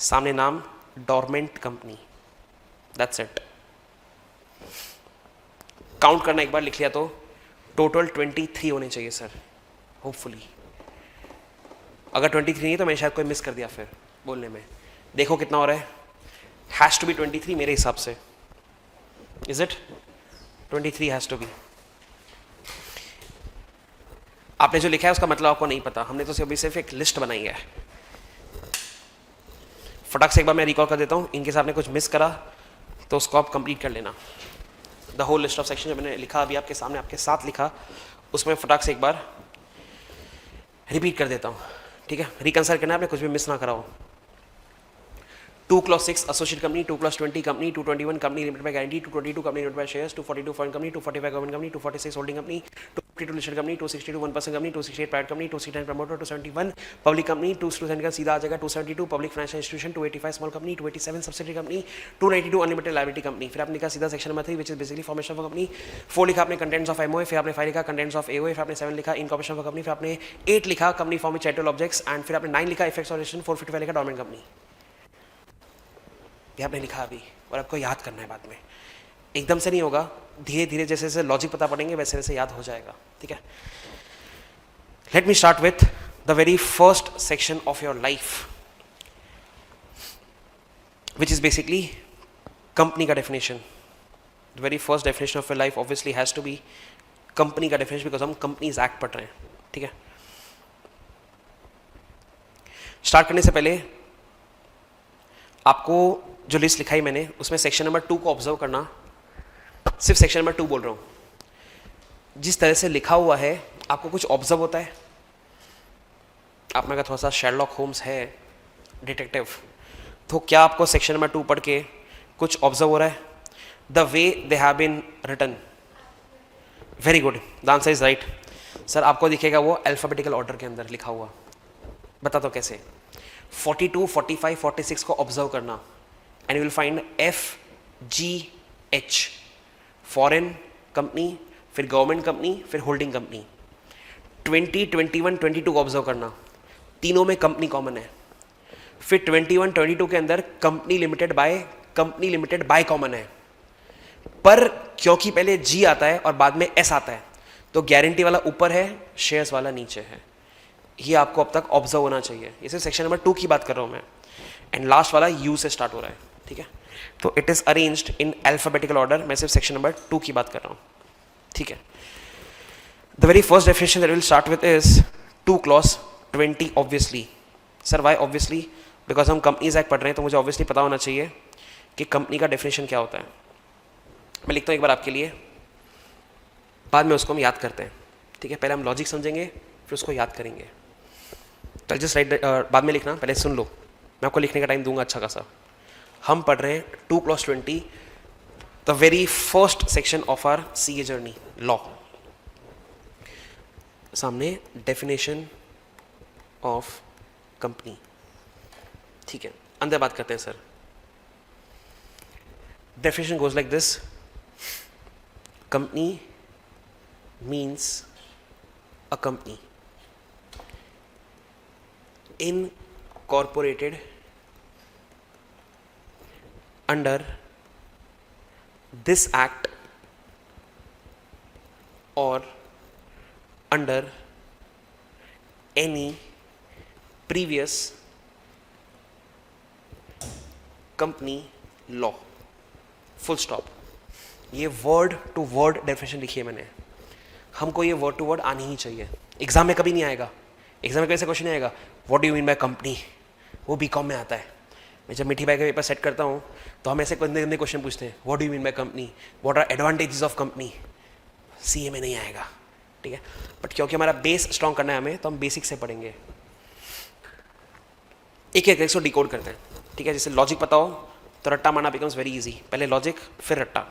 सामने नाम dormant company. That's it. Count करना एक बार लिख लिया तो टोटल 23 होने चाहिए सर, होपफुली. अगर 23 नहीं तो मैंने शायद कोई मिस कर दिया फिर बोलने में. देखो कितना हो रहा है. हैज टू बी 23 मेरे हिसाब से. Is it 23 has to be. आपने जो लिखा है उसका मतलब आपको नहीं पता. हमने तो अभी सिर्फ एक लिस्ट बनाई है. फटाक से एक बार मैं रिकॉल कर देता हूँ. इनके साथ आपने कुछ मिस करा तो उसको आप कंप्लीट कर लेना. The whole list of section जो मैंने लिखा अभी आपके सामने आपके साथ लिखा, उसमें फटाक से एक बार रिपीट कर देता हूँ, ठीक है। रिकंसिडर करना है, आपने कुछ भी मिस ना कराओ। 2 clause 6 associate company, 2 clause 20 company, 221 company limited by guarantee, 222 company limited by shares, 242 foreign company, 245 government company, 246 holding company, 252 listed company, 262 1% company, 268 private company, 269 promoter, 271 public company, 270 का सीधा आ जाएगा 272 public financial institution, 285 small company, 287 subsidiary company, 292 unlimited liability company। फिर आपने लिखा सीधा section number 3 which is basically formation of a company। 4 लिखा आपने contents of MOA, फिर आपने 5 लिखा contents of AOA, फिर आपने 7 लिखा incorporation of a company, फिर आपने 8 लिखा company form with charitable objects and फिर आपने 9 लिखा effects of relation, 455 लिखा dormant company। ये आपने लिखा अभी और आपको याद करना है बाद में, एकदम से नहीं होगा, धीरे धीरे जैसे जैसे लॉजिक पता पड़ेंगे वैसे वैसे याद हो जाएगा, ठीक है। Let me start with the very first section of your life which is basically company का definition. The very first definition of your life obviously has to be company का डेफिनेशन, बिकॉज हम कंपनीज एक्ट पढ़ रहे हैं, ठीक है। Start करने से पहले आपको जो लिस्ट लिखाई मैंने उसमें सेक्शन नंबर 2 को ऑब्जर्व करना, सिर्फ सेक्शन नंबर 2 बोल रहा हूँ। जिस तरह से लिखा हुआ है आपको कुछ ऑब्जर्व होता है? आप में अगर थोड़ा सा शेरलॉक होम्स है डिटेक्टिव, तो क्या आपको सेक्शन नंबर 2 पढ़ के कुछ ऑब्जर्व हो रहा है? The way they have been written, very good, the answer is right. Sir आपको दिखेगा वो अल्फाबेटिकल ऑर्डर के अंदर लिखा हुआ, बता दो कैसे। 42, 45, 46 को ऑब्जर्व करना and you will find FGH, foreign company, फिर गवर्नमेंट कंपनी, फिर होल्डिंग कंपनी। 20, 21, 22 को ऑब्जर्व करना, तीनों में कंपनी कॉमन है। फिर 21, 22 के अंदर कंपनी लिमिटेड बाय कॉमन है, पर क्योंकि पहले G आता है और बाद में S आता है तो गारंटी वाला ऊपर है, शेयर्स वाला नीचे है। ये आपको अब तक ऑब्जर्व होना चाहिए। ये सिर्फ सेक्शन नंबर 2 की बात कर रहा हूँ मैं, एंड लास्ट वाला U से स्टार्ट हो रहा है, ठीक है। तो it is arranged in alphabetical order, मैं सिर्फ सेक्शन नंबर 2 की बात कर रहा हूँ, ठीक है। The very first definition that will start with is 2 clause 20 obviously. Sir why obviously? Because हम कंपनीज एक्ट पढ़ रहे हैं तो मुझे ऑब्वियसली पता होना चाहिए कि कंपनी का डेफिनेशन क्या होता है। मैं लिखता हूँ एक बार आपके लिए, बाद में उसको हम याद करते हैं, ठीक है। पहले हम लॉजिक समझेंगे फिर उसको याद करेंगे। तो जस्ट राइट, बाद में लिखना, पहले सुन लो, मैं आपको लिखने का टाइम दूंगा अच्छा खासा। हम पढ़ रहे हैं 2 clause 20, the very first section of our CA journey, law. सामने डेफिनेशन ऑफ कंपनी, ठीक है। अंदर बात करते हैं sir. Definition goes like this, company means a company incorporated under this act or under any previous company law, full stop। ये word to word definition लिखी है मैंने, हमको ये वर्ड टू वर्ड आनी ही चाहिए। एग्जाम में कभी नहीं आएगा, एग्जाम में कैसे क्वेश्चन आएगा, what do you mean by company, वो बीकॉम में आता है। मैं जब मिठी बाई का पेपर सेट करता हूँ तो हम ऐसे गंदे गंदे क्वेश्चन पूछते हैं, what do you mean by company, what are advantages of company. CA में नहीं आएगा, ठीक है। बट क्योंकि हमारा बेस स्ट्रॉन्ग करना है हमें, तो हम बेसिक से पढ़ेंगे, एक एक इसको डिकोड करते हैं, ठीक है। जैसे लॉजिक पता हो तो रट्टा मारना बिकम्स वेरी इजी, पहले लॉजिक फिर रट्टा।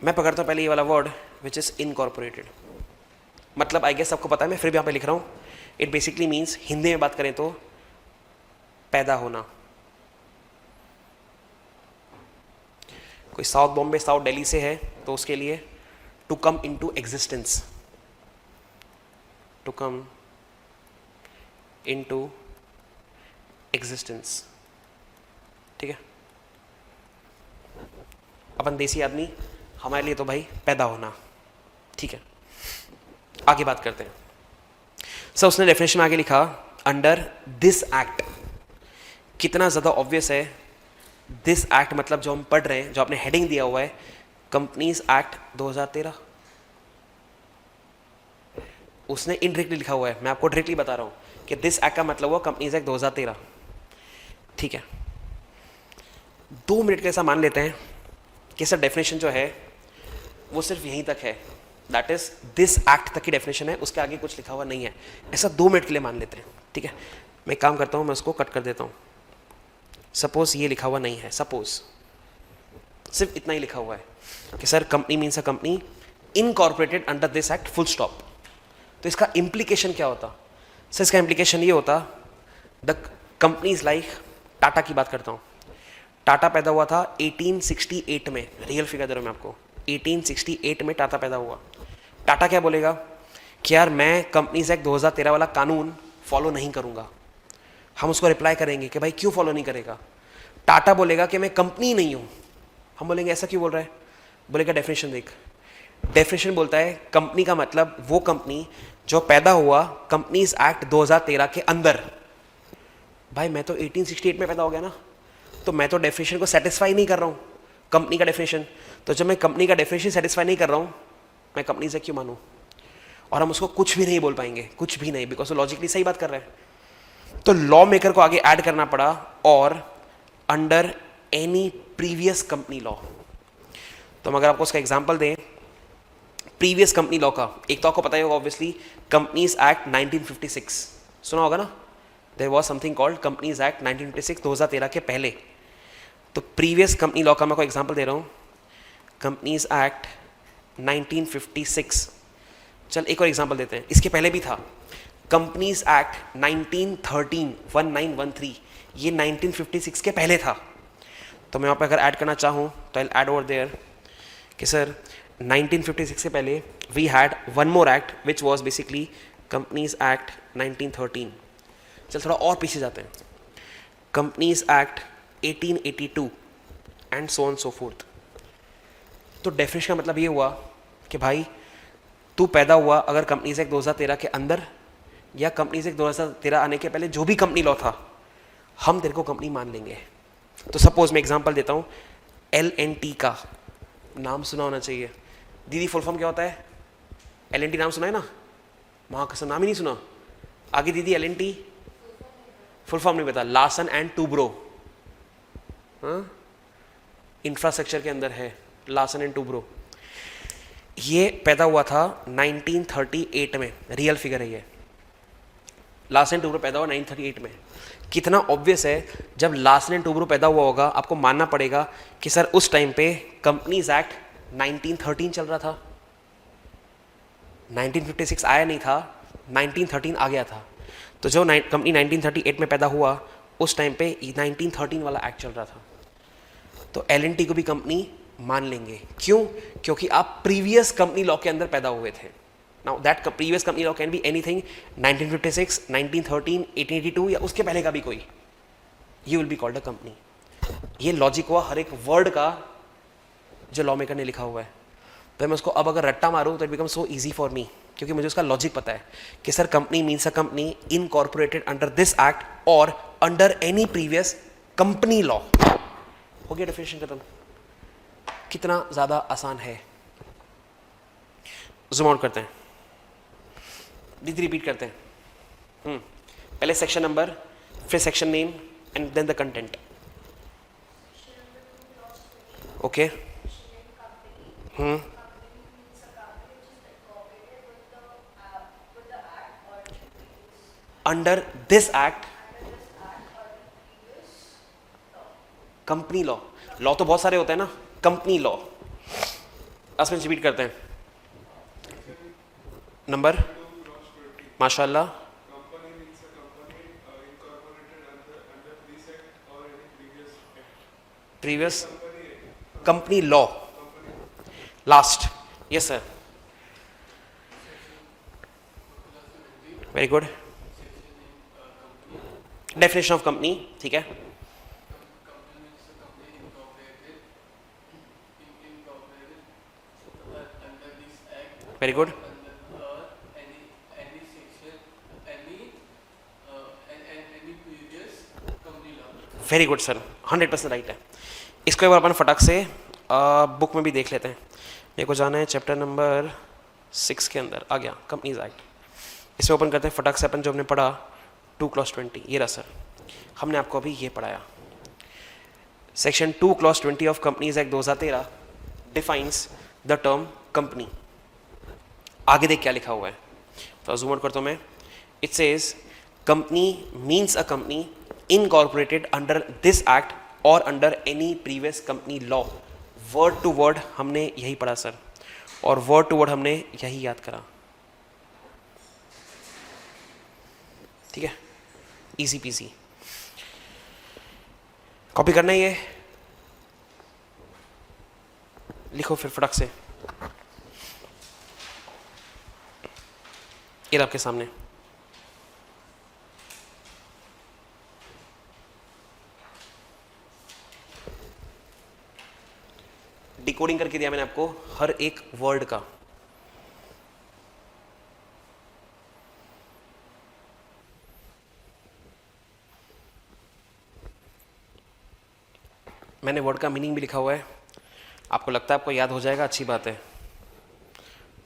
मैं पकड़ता हूँ पहले ये वाला वर्ड विच इज इनकॉर्पोरेटेड, मतलब आई गेस सबको पता है, मैं फिर भी यहाँ पे लिख रहा हूँ। इट बेसिकली मीन्स, हिंदी में बात करें तो पैदा होना। कोई साउथ बॉम्बे साउथ दिल्ली से है तो उसके लिए to come into existence, to come into existence, ठीक है। अपन देसी आदमी, हमारे लिए तो भाई पैदा होना, ठीक है। आगे बात करते हैं। सर उसने डेफिनेशन में आगे लिखा अंडर दिस एक्ट, कितना ज़्यादा ऑब्वियस है। दिस एक्ट मतलब जो हम पढ़ रहे हैं, जो आपने हेडिंग दिया हुआ है, कंपनीज एक्ट 2013, उसने इनडायरेक्टली लिखा हुआ है। मैं आपको डायरेक्टली बता रहा हूँ कि दिस एक्ट का मतलब हुआ कंपनीज एक्ट 2013, ठीक है। 2 मिनट के ऐसा मान लेते हैं कि सर डेफिनेशन जो है वो सिर्फ यहीं तक है, दैट इज दिस एक्ट तक की डेफिनेशन है, उसके आगे कुछ लिखा हुआ नहीं है, ऐसा 2 मिनट के लिए मान लेते हैं, ठीक है। मैं एक काम करता हूँ, मैं उसको कट कर देता हूँ। सपोज ये लिखा हुआ नहीं है, सपोज सिर्फ इतना ही लिखा हुआ है कि sir company means a company incorporated under this act, full stop. तो इसका इम्प्लीकेशन क्या होता? सर इसका इम्प्लीकेशन ये होता, द कंपनीज लाइक टाटा की बात करता हूँ। टाटा पैदा हुआ था 1868 में, रियल फिगर दे रहा हूँ मैं आपको, 1868 में टाटा पैदा हुआ। टाटा क्या बोलेगा कि यार मैं कंपनीज एक्ट 2013 वाला कानून फॉलो नहीं करूँगा। हम उसको रिप्लाई करेंगे कि भाई क्यों फॉलो नहीं करेगा? टाटा बोलेगा कि मैं कंपनी नहीं हूँ। हम बोलेंगे ऐसा क्यों बोल रहा है? बोलेगा डेफिनेशन देख। डेफिनेशन बोलता है कंपनी का मतलब वो कंपनी जो पैदा हुआ कंपनीज एक्ट 2013 के अंदर। भाई मैं तो 1868 में पैदा हो गया ना, तो मैं तो डेफिनेशन को सेटिस्फाई नहीं कर रहा हूँ, कंपनी का डेफिनेशन। तो जब मैं कंपनी का डेफिनेशन सेटिस्फाई नहीं कर रहा हूँ, मैं कंपनी से क्यों मानूँ? और हम उसको कुछ भी नहीं बोल पाएंगे, कुछ भी नहीं, बिकॉज वो लॉजिकली सही बात कर रहे हैं। तो लॉ मेकर को आगे ऐड करना पड़ा, और under any previous company law. तो हम अगर आपको उसका एग्जाम्पल दें प्रीवियस कंपनी लॉ का, एक तो आपको पता ही होगा ऑब्वियसली कंपनीज एक्ट 1956, सुना होगा ना, there was something called companies act 1956, 2013 के पहले। तो प्रीवियस कंपनी लॉ का मैं कोई एग्जांपल दे रहा हूँ, कंपनीज एक्ट 1956। चल एक और एग्जांपल देते हैं, इसके पहले भी था कंपनीज एक्ट 1913, 1913, ये 1956 के पहले था। तो मैं वहाँ पर अगर ऐड करना चाहूँ तो आई ऐड ओवर देयर कि सर 1956 से पहले we had one more act which was basically companies act 1913। चल थोड़ा और पीछे जाते हैं, companies act 1882 and so on so forth. तो डेफिनेशन का मतलब ये हुआ कि भाई तू पैदा हुआ अगर कंपनीज एक्ट 2013 के अंदर या कंपनीज एक्ट 2013 आने के पहले जो भी कंपनी लॉ था, हम तेरे को कंपनी मान लेंगे। तो सपोज मैं एग्जांपल देता हूँ, L&T का नाम सुना होना चाहिए। दीदी फुल फॉर्म क्या होता है? L&T नाम सुना है ना? महाकसम नाम ही नहीं सुना। आगे दीदी L&T फुल फॉर्म नहीं पता। लार्सन एंड टूब्रो, हाँ इंफ्रास्ट्रक्चर के अंदर है लार्सन एंड टूब्रो। ये पैदा हुआ था 1938 में, रियल फिगर है ये। लार्सन एंड टूब्रो पैदा हुआ 1938 में। कितना ऑब्वियस है, जब लार्सन एंड टूब्रो पैदा हुआ होगा आपको मानना पड़ेगा कि सर उस टाइम पे कंपनीज एक्ट 1913 चल रहा था, 1956 आया नहीं था, 1913 आ गया था। तो जो कंपनी 1938 में पैदा हुआ उस टाइम पे 1913 वाला एक्ट चल रहा था। तो L&T को भी कंपनी मान लेंगे, क्यों? क्योंकि आप प्रीवियस कंपनी लॉ के अंदर पैदा हुए थे। Now that previous company law can be anything, 1956, 1913, 1882 या उसके पहले का भी कोई, you will be called a company. ये लॉजिक हुआ हर एक वर्ड का जो लॉ मेकर ने लिखा हुआ है। तो मैं उसको अब अगर रट्टा मारूँ तो it become so easy for me, क्योंकि मुझे उसका लॉजिक पता है कि sir company means a company incorporated under this act or under any previous company law. हो गया डेफिनेशन खत्म। कितना ज़्यादा आसान है। जूम आउट करते हैं, दीदी रिपीट करते हैं। पहले सेक्शन नंबर, फिर section name and then the content. Okay. Under this act, company law. Law तो बहुत सारे होते हैं ना, कंपनी लॉ। इसमें रिपीट करते हैं नंबर, माशाल्लाह। Previous company law, last. Yes sir, very good. Definition of company, ठीक है। Very good. Very good sir, 100% right है। इसको एक बार अपन फटाक से बुक में भी देख लेते हैं। मेरे को जाना है चैप्टर नंबर 6 के अंदर, आ गया कंपनीज एक्ट। इसमें ओपन करते हैं फटाक से अपन जो हमने पढ़ा 2 क्लॉज 20। ये रहा सर, हमने आपको अभी ये पढ़ाया। Section 2 clause 20 of companies act 2013 defines the term company. आगे देख क्या लिखा हुआ है, तो जूम आउट करता हूँ मैं। It says company means a company incorporated under this act or under any previous company law. Word to word हमने यही पढ़ा सर, और वर्ड टू वर्ड हमने यही याद करा। ठीक है, इजी पीजी। कॉपी करना है ये, लिखो फिर फटक से। ये आपके सामने डिकोडिंग करके दिया मैंने आपको हर एक वर्ड का। मैंने वर्ड का मीनिंग भी लिखा हुआ है। आपको लगता है आपको याद हो जाएगा, अच्छी बात है,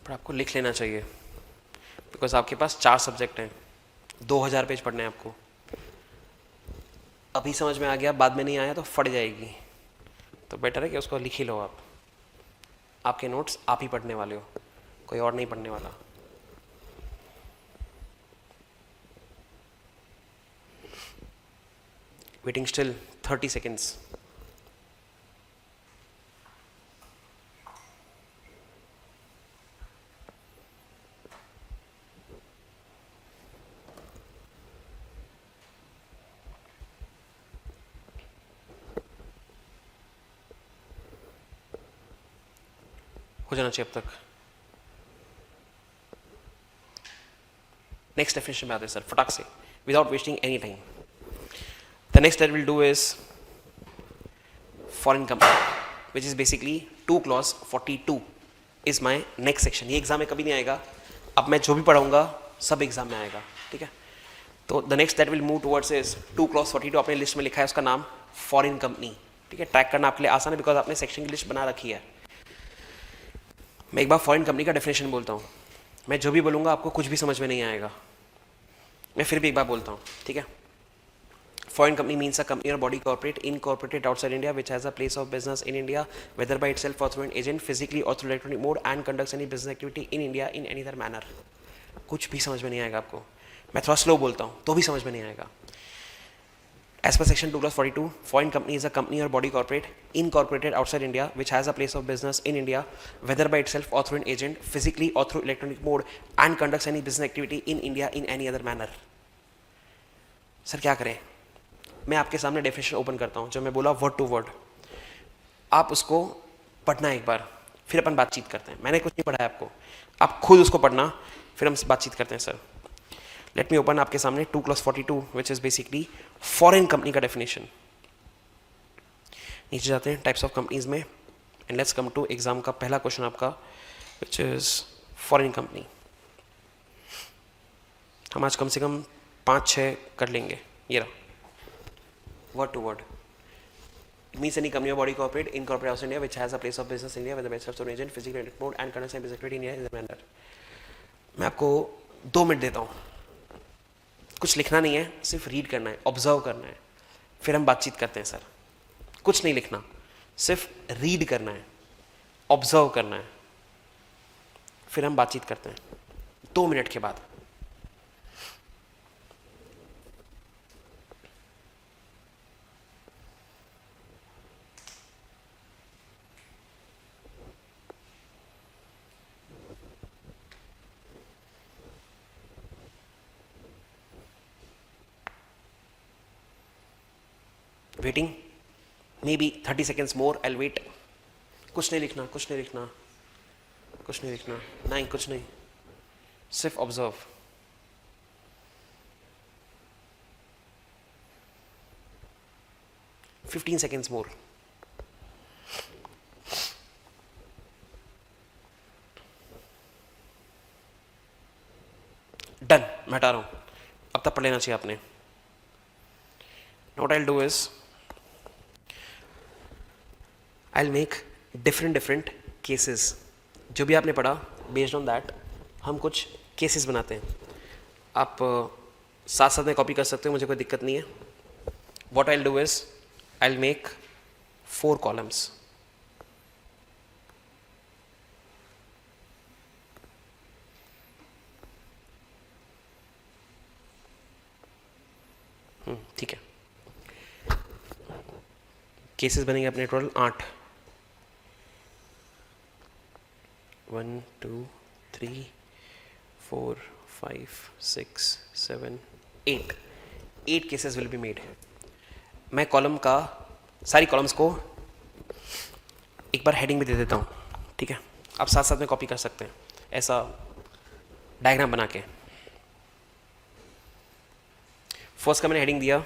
पर आपको लिख लेना चाहिए, बिकॉज आपके पास 4 सब्जेक्ट हैं, 2000 पेज पढ़ने हैं आपको। अभी समझ में आ गया, बाद में नहीं आया तो फट जाएगी, तो बेटर है कि उसको लिख ही लो आप। आपके नोट्स आप ही पढ़ने वाले हो, कोई और नहीं पढ़ने वाला। Waiting still 30 seconds. हो जाना चाहिए अब तक। नेक्स्ट डेफिनेशन में आते हैं सर फटाक से, without wasting any time. The next that will do is foreign company, which is basically 2 clause 42 is my next section. ये एग्जाम में कभी नहीं आएगा, अब मैं जो भी पढ़ाऊंगा सब एग्जाम में आएगा। ठीक है, तो the next that will move towards is 2 clause 42। अपने लिस्ट में लिखा है उसका नाम फॉरेन कंपनी। ठीक है, ट्रैक करना आपके लिए आसान है, बिकॉज आपने सेक्शन की लिस्ट बना रखी है। मैं एक बार फॉरेन कंपनी का डेफिनेशन बोलता हूँ, मैं जो भी बोलूँगा आपको कुछ भी समझ में नहीं आएगा, मैं फिर भी एक बार बोलता हूँ। ठीक है, foreign company means a company or body corporate incorporated outside India which has a place of business in India whether by itself or through an agent physically or through electronic mode and conducts any business activity in India in any other manner. कुछ भी समझ में नहीं आएगा आपको, मैं थोड़ा slow बोलता हूँ तो भी समझ में नहीं आएगा। As per section 2 clause 42, foreign company is a company or body corporate incorporated outside India which has a place of business in India whether by itself or through an agent physically or through electronic mode and conducts any business activity in India in any other manner। Sir क्या करें, मैं आपके सामने definition open करता हूँ, जो मैं बोला वर्ड टू वर्ड, आप उसको पढ़ना एक बार, फिर अपन बातचीत करते हैं। मैंने कुछ नहीं पढ़ा है आपको, आप खुद उसको पढ़ना, फिर हम बातचीत करते हैं। सर लेट मी ओपन आपके सामने 2 clause 42 which is basically foreign company का डेफिनेशन। नीचे जाते हैं टाइप्स ऑफ कंपनीज में, and let's come to exam का पहला क्वेश्चन आपका, विच इज फॉरेन कंपनी। हम आज कम से कम 5-6 कर लेंगे। ये रहा word to word. It means any company or body corporate incorporated outside India which has a place of business in India whether by itself or an agent physically mode and conducts any business activity in India in the manner। मैं आपको 2 minute देता हूँ, कुछ लिखना नहीं है, सिर्फ read करना है, ऑब्जर्व करना है, फिर हम बातचीत करते हैं। सर कुछ नहीं लिखना, सिर्फ रीड करना है, ऑब्जर्व करना है, फिर हम बातचीत करते हैं 2 मिनट के बाद। Waiting may be 30 seconds more, I'll wait। कुछ नहीं लिखना, कुछ नहीं लिखना, कुछ नहीं लिखना, नहीं कुछ नहीं, सिर्फ observe. Fifteen seconds more। Done, मैं हटा रहा हूं, अब तक पढ़ लेना चाहिए आपने। What I'll do is I'll make different cases। जो भी आपने पढ़ा based on that हम कुछ cases बनाते हैं। आप साथ साथ में कॉपी कर सकते हो, मुझे कोई दिक्कत नहीं है। What I'll do is I'll make 4 columns। ठीक है, केसेस बनेंगे अपने total 8। 1 2 3 4 5 6 7 8 cases will be made. मैं कॉलम का सारी कॉलम्स को एक बार हेडिंग भी दे देता हूँ, ठीक है? आप साथ साथ में कॉपी कर सकते हैं ऐसा डायग्राम बना के। फर्स्ट का मैंने हेडिंग दिया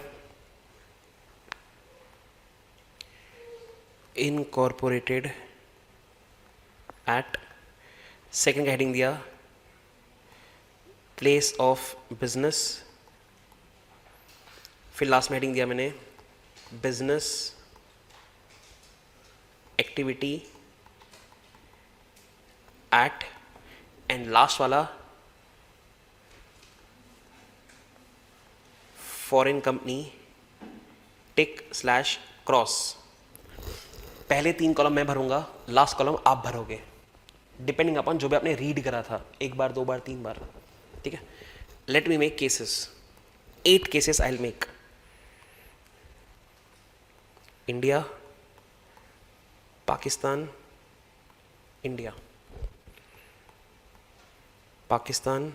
इनकॉर्पोरेटेड एट, सेकेंड का हेडिंग दिया प्लेस ऑफ बिजनेस, फिर लास्ट में हेडिंग दिया मैंने business activity at, and last वाला foreign company tick slash cross. पहले 3 कॉलम मैं भरूंगा, लास्ट कॉलम आप भरोगे, डिपेंडिंग अपॉन जो भी आपने रीड करा था, 1 बार 2 बार 3 बार, ठीक है? Let me make cases, 8 cases I will make. India, Pakistan, India, Pakistan,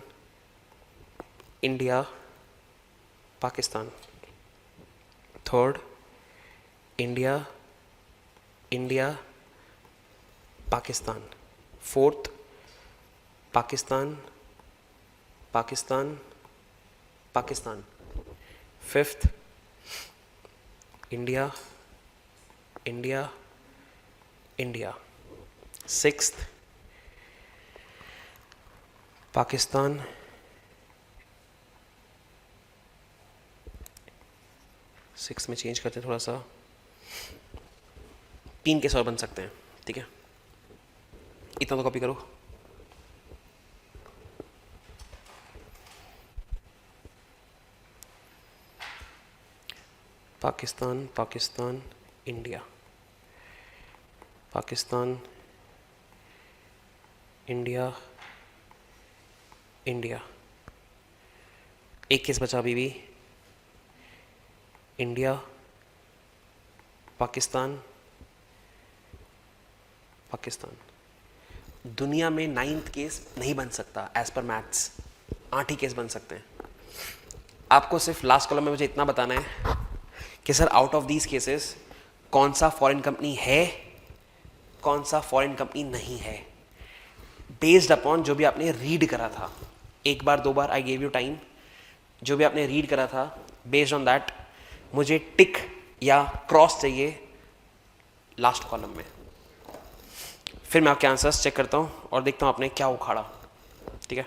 India, Pakistan. Third, India, India, Pakistan. Fourth, Pakistan, Pakistan, Pakistan. Fifth, India, India, India. Sixth, Pakistan, six में चेंज करते हैं थोड़ा सा, 3 केस और बन सकते हैं, ठीक है? इतना तो कॉपी करो। Pakistan, Pakistan, India, Pakistan, India, India. एक केस बचा अभी भी, इंडिया, पाकिस्तान, पाकिस्तान। दुनिया में 9th केस नहीं बन सकता एज पर मैथ्स, 8 ही केस बन सकते हैं। आपको सिर्फ लास्ट कॉलम में मुझे इतना बताना है कि sir out of these cases कौन सा फॉरेन कंपनी है, कौन सा फॉरेन कंपनी नहीं है, बेस्ड अपॉन जो भी आपने रीड करा था। 1 बार 2 बार आई गेव यू टाइम, जो भी आपने रीड करा था बेस्ड ऑन दैट मुझे टिक या क्रॉस चाहिए लास्ट कॉलम में। फिर मैं आपके आंसर्स चेक करता हूँ और देखता हूँ आपने क्या उखाड़ा, ठीक है?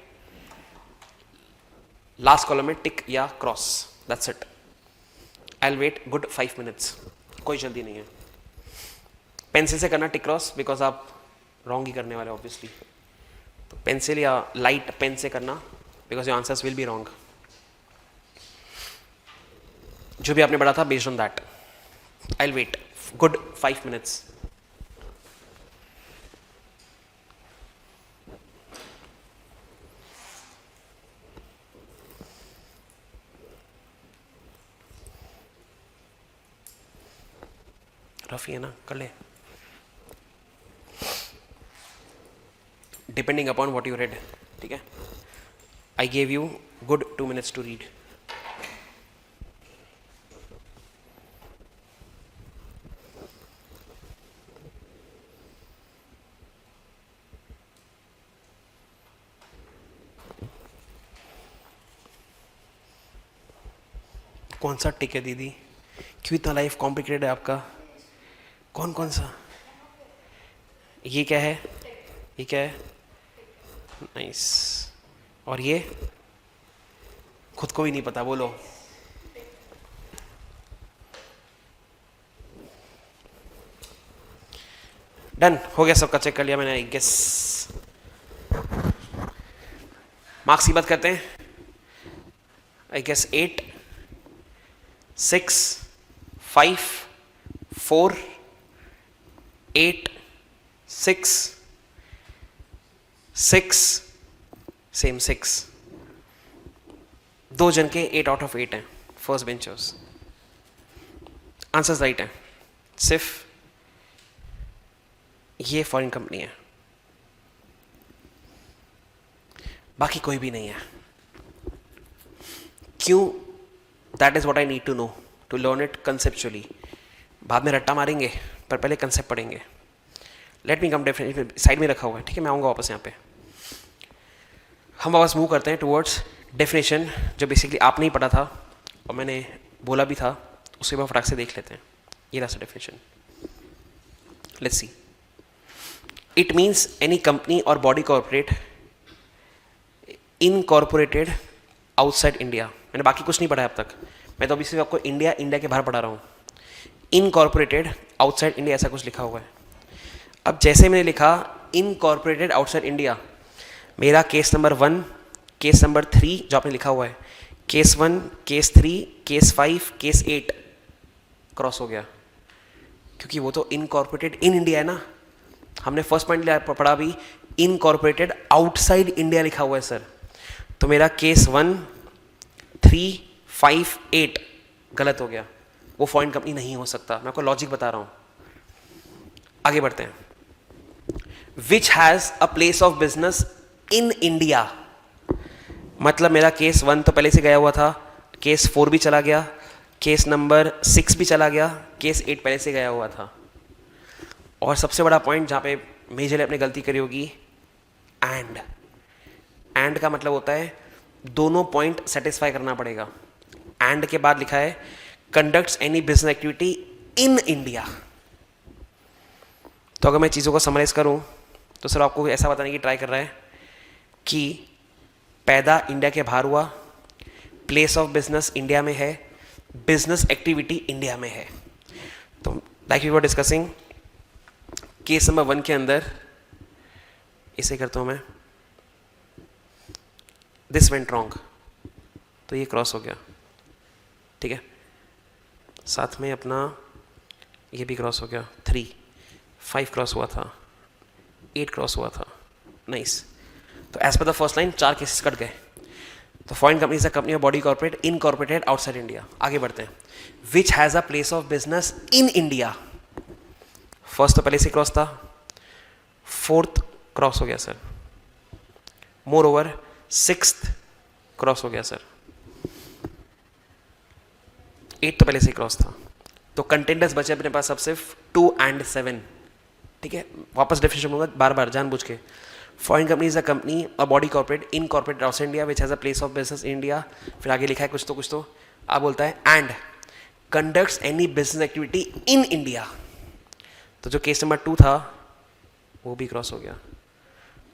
लास्ट कॉलम में टिक या cross, that's it. I will wait good 5 minutes, कोई जल्दी नहीं है। पेंसिल से करना टिक क्रॉस, बिकॉज आप रॉन्ग ही करने वाले ऑब्वियसली, तो पेंसिल या लाइट पेन से करना, because your answers will be wrong. जो भी आपने पढ़ा था based on that, I will wait good 5 minutes. Rough ही है ना, कर ले, depending upon what you read, ठीक है? I gave you good 2 minutes to read. कौन सा टिक है दीदी? क्यों इतना लाइफ कॉम्प्लिकेटेड है आपका? कौन कौन सा? ये क्या है? ये क्या है? नाइस। और ये खुद को भी नहीं पता, बोलो। डन हो गया, सबका चेक कर लिया मैंने। आई गेस मार्क्स की बात करते हैं। I guess 8 6 5 4 8 6 6 same 6। 2 जन के 8 आउट ऑफ 8 हैं। First benchers. आंसर्स राइट हैं, सिर्फ ये फॉरेन कंपनी है, बाकी कोई भी नहीं है। क्यों? That is what I need to know to learn it conceptually. बाद में रट्टा मारेंगे, पर पहले कंसेप्ट पढ़ेंगे। Let me come definition side में रखा हुआ है, ठीक है, मैं आऊँगा वापस यहाँ पे। हम वापस मूव करते हैं टुवर्ड्स डेफिनेशन, जो बेसिकली आपने ही पढ़ा था और मैंने बोला भी था, उसके बाद फटाक से देख लेते हैं। ये रहा definition, let's see. It means any company or body corporate incorporated outside India. मैंने बाकी कुछ नहीं पढ़ा है अब तक, मैं तो अभी सिर्फ आपको इंडिया के बाहर पढ़ा रहा हूँ। इनकॉर्पोरेटेड आउटसाइड इंडिया ऐसा कुछ लिखा हुआ है। अब जैसे मैंने लिखा इनकॉर्पोरेटेड आउटसाइड इंडिया, मेरा केस नंबर 1, केस नंबर 3 जो आपने लिखा हुआ है, case 1, case 3, case 5, case 8 cross हो गया, क्योंकि वो तो इनकॉर्पोरेटेड इन इंडिया है ना। हमने फर्स्ट पॉइंट पढ़ा भी इनकॉर्पोरेटेड आउटसाइड इंडिया लिखा हुआ है सर। तो मेरा केस 1, 3, 5, 8 गलत हो गया, वो फॉरेन कंपनी नहीं हो सकता। मैं आपको लॉजिक बता रहा हूँ, आगे बढ़ते हैं। Which has a place of business in India, मतलब मेरा केस 1 तो पहले से गया हुआ था, केस 4 भी चला गया, केस नंबर 6 भी चला गया, केस 8 पहले से गया हुआ था। और सबसे बड़ा पॉइंट जहाँ पे मेजरली आपने गलती करी होगी, एंड का मतलब होता है दोनों पॉइंट सेटिस्फाई करना पड़ेगा। एंड के बाद लिखा है conducts any business activity in India. तो अगर मैं चीज़ों को समराइज करूं तो सर आपको ऐसा बताने की ट्राई कर रहा है कि पैदा इंडिया के बाहर हुआ, प्लेस ऑफ बिजनेस इंडिया में है, बिजनेस एक्टिविटी इंडिया में है। तो like we were discussing, case number 1 के अंदर इसे करता हूं मैं, दिस वेंट रॉन्ग, तो ये क्रॉस हो गया, ठीक है। साथ में अपना ये भी क्रॉस हो गया, 3, 5 क्रॉस हुआ था, 8 क्रॉस हुआ था, नाइस। तो as per the first line 4 cases cut गए। तो फॉरेन कंपनी से company of body corporate incorporated outside India. आगे बढ़ते हैं। Which has a place of business in India, first तो पहले से क्रॉस था, 4th क्रॉस हो गया sir, more over 6th cross हो गया सर, 8 तो पहले से क्रॉस था। तो कंटेंडर्स बचे अपने पास अब सिर्फ 2 and 7, ठीक है। वापस डेफिनेशन होगा बार बार जानबूझ के। Foreign company is a company a body corporate incorporated outside India which has a place of business in India. फिर आगे लिखा है कुछ तो आप बोलता है and conducts any business activity in India. तो जो केस नंबर 2 था वो भी क्रॉस हो गया।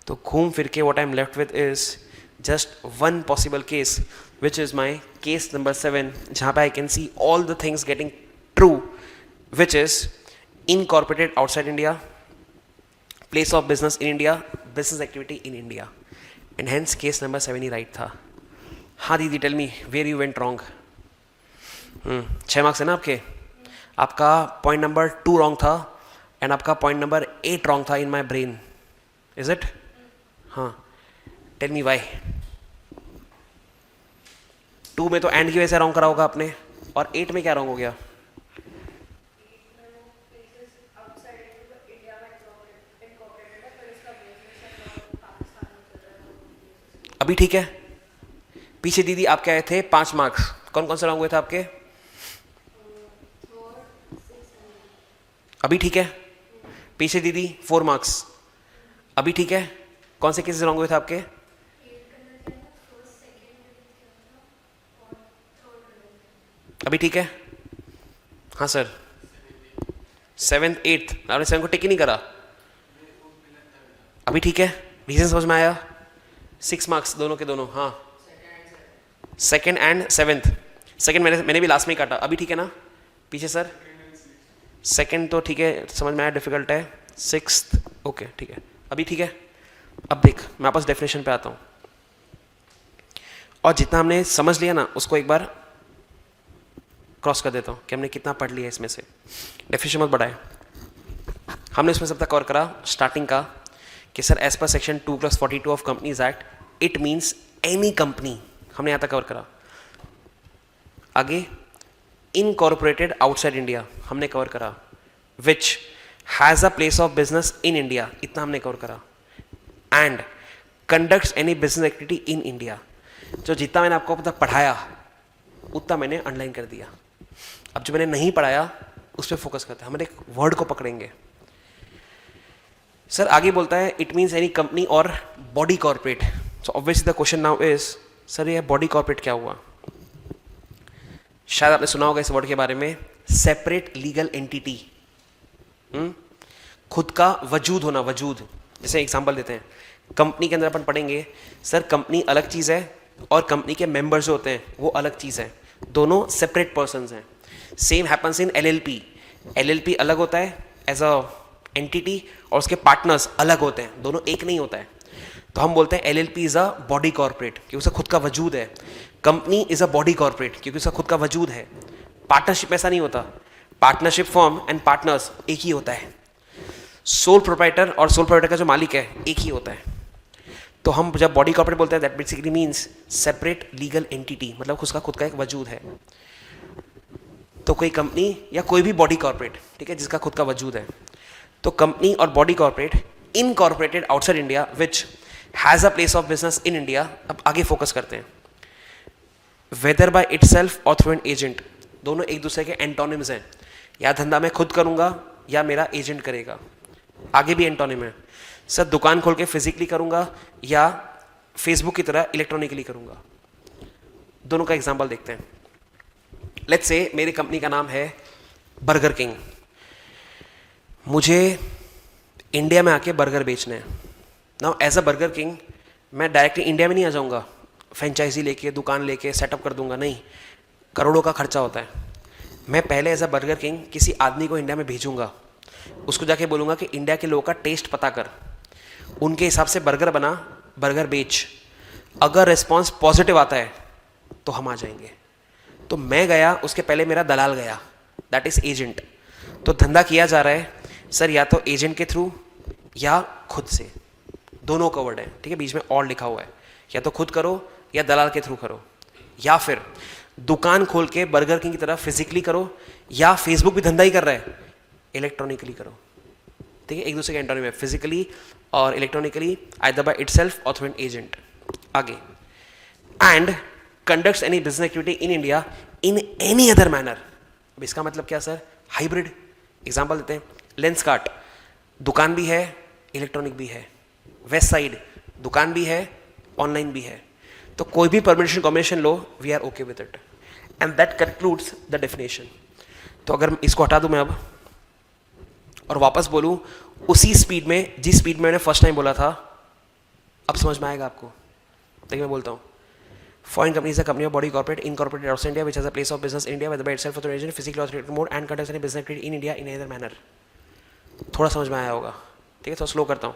तो घूम फिर के what I am left with is just one possible case which is my case number 7, जहाँ पे I can see all the things getting true, which is incorporated outside India, place of business in India, business activity in India, and hence case number 7 ही right था। हाँ दीदी tell me where you went wrong. 6 marks है ना आपके, आपका point number 2 wrong था and आपका पॉइंट नंबर 8 रॉन्ग था इन माई ब्रेन, इज इट? हाँ, टेल मी वाई। 2 में तो एंड की वजह से रॉन्ग करा होगा आपने, और 8 में क्या रॉन्ग हो गया? अभी ठीक है? पीछे दीदी आपके आए थे 5 मार्क्स, कौन कौन से रॉन्ग हुए थे आपके? अभी ठीक है? पीछे दीदी 4 मार्क्स, अभी ठीक है? कौन से केसेस रॉन्ग हुए थे आपके? अभी ठीक है? हाँ सर, 7th 8th आपने 7 को टिक ही नहीं करा। अभी ठीक है? रीजन समझ में आया? 6 मार्क्स दोनों के दोनों। हाँ, 2nd and 7th। 2nd मैंने भी लास्ट में ही काटा। अभी ठीक है ना? पीछे सर 2nd तो ठीक है, समझ में आया, डिफिकल्ट है। 6th ओके ठीक है, अभी ठीक है? अब देख मैं आपस डेफिनेशन पे आता हूँ, और जितना हमने समझ लिया ना उसको एक बार क्रॉस कर देता हूँ कि हमने कितना पढ़ लिया इसमें से। डेफिनेशन मत बढ़ाए। हमने इसमें सब तक कवर करा स्टार्टिंग का कि sir as per section 2+42 of companies act it means any company, हमने यहाँ तक कवर करा। आगे इनकॉर्पोरेटेड आउटसाइड इंडिया हमने कवर करा, which has a place of business in India, इतना हमने कवर करा, and conducts any business activity in India. जो जितना मैंने आपको पता पढ़ाया उतना मैंने अंडरलाइन कर दिया। अब जो मैंने नहीं पढ़ाया उस पर फोकस करते हैं, हम एक वर्ड को पकड़ेंगे। सर आगे बोलता है it means any company or body corporate. So obviously the question now is sir ये बॉडी कॉर्पोरेट क्या हुआ? शायद आपने सुना होगा इस वर्ड के बारे में, सेपरेट लीगल एंटिटी, खुद का वजूद होना, वजूद। जैसे एग्जांपल देते हैं, कंपनी के अंदर अपन पढ़ेंगे सर कंपनी अलग चीज़ है और कंपनी के मेंबर्स जो होते हैं वो अलग चीज़ है, दोनों सेपरेट पर्सन्स हैं। Same happens in LLP, LLP अलग होता है एज अ एंटिटी और उसके पार्टनर्स अलग होते हैं, दोनों एक नहीं होता है। तो हम बोलते हैं LLP is a body corporate क्योंकि उसका खुद का वजूद है, company is a body corporate क्योंकि उसका खुद का वजूद है। पार्टनरशिप ऐसा नहीं होता, पार्टनरशिप फॉर्म एंड पार्टनर्स एक ही होता है, सोल प्रोप्राइटर और सोल प्रोप्राइटर का जो मालिक है एक ही होता है। तो हम जब बॉडी कॉर्पोरेट बोलते हैं that basically means separate legal entity, मतलब उसका खुद का एक वजूद है। तो कोई कंपनी या कोई भी बॉडी कॉर्पोरेट, ठीक है, जिसका खुद का वजूद है, तो company or body corporate incorporated outside India which has a place of business in India. अब आगे फोकस करते हैं, weather by itself or through an agent, दोनों एक दूसरे के एंटोनिम्स हैं। या धंधा मैं खुद करूंगा या मेरा एजेंट करेगा, आगे भी एंटोनिम है। सर दुकान खोल के फिजिकली करूंगा या फेसबुक की तरह इलेक्ट्रॉनिकली करूंगा, दोनों का एग्जांपल देखते हैं। लेट्स से मेरी कंपनी का नाम है बर्गर किंग, मुझे इंडिया में आके बर्गर बेचने हैं। Now as a burger king मैं डायरेक्टली इंडिया में नहीं आ जाऊंगा, फ्रेंचाइजी लेके दुकान लेके सेटअप कर दूंगा, नहीं, करोड़ों का खर्चा होता है। मैं पहले एज अ बर्गर किंग किसी आदमी को इंडिया में भेजूंगा, उसको जाके बोलूंगा कि इंडिया के लोगों का टेस्ट पता कर, उनके हिसाब से बर्गर बना, बर्गर बेच, अगर रिस्पॉन्स पॉजिटिव आता है तो हम आ जाएंगे। तो मैं गया, उसके पहले मेरा दलाल गया, दैट इज एजेंट। तो धंधा किया जा रहा है सर या तो एजेंट के थ्रू या खुद से, दोनों कवर्ड है, ठीक है, बीच में और लिखा हुआ है, या तो खुद करो या दलाल के थ्रू करो, या फिर दुकान खोल के बर्गर किंग की तरह फिजिकली करो, या फेसबुक भी धंधा ही कर रहा है इलेक्ट्रॉनिकली करो, ठीक है, एक दूसरे के एंटोनिम है, फिजिकली और electronically, either bye itself or through an agent. आगे, and conducts any business activity in India in any other manner. अब इसका मतलब क्या सर? हाइब्रिड। एग्जांपल देते हैं, लेंस कार्ट दुकान भी है इलेक्ट्रॉनिक भी है, वेस्ट साइड दुकान भी है ऑनलाइन भी है, तो कोई भी परमिशन कॉम्बिनेशन लो, we are okay with it, and that concludes the definition. तो अगर इसको हटा दूं मैं अब और वापस बोलूं उसी स्पीड में जिस स्पीड में मैंने फर्स्ट टाइम बोला था, अब समझ में आएगा आपको। देखिए मैं बोलता हूँ, foreign company is a company or body corporate incorporated outside India which has a place of business in India whether by itself or through agent physically or through mode and conducts any business activity in India in either manner। थोड़ा समझ में आया होगा, ठीक है, थोड़ा slow करता हूँ।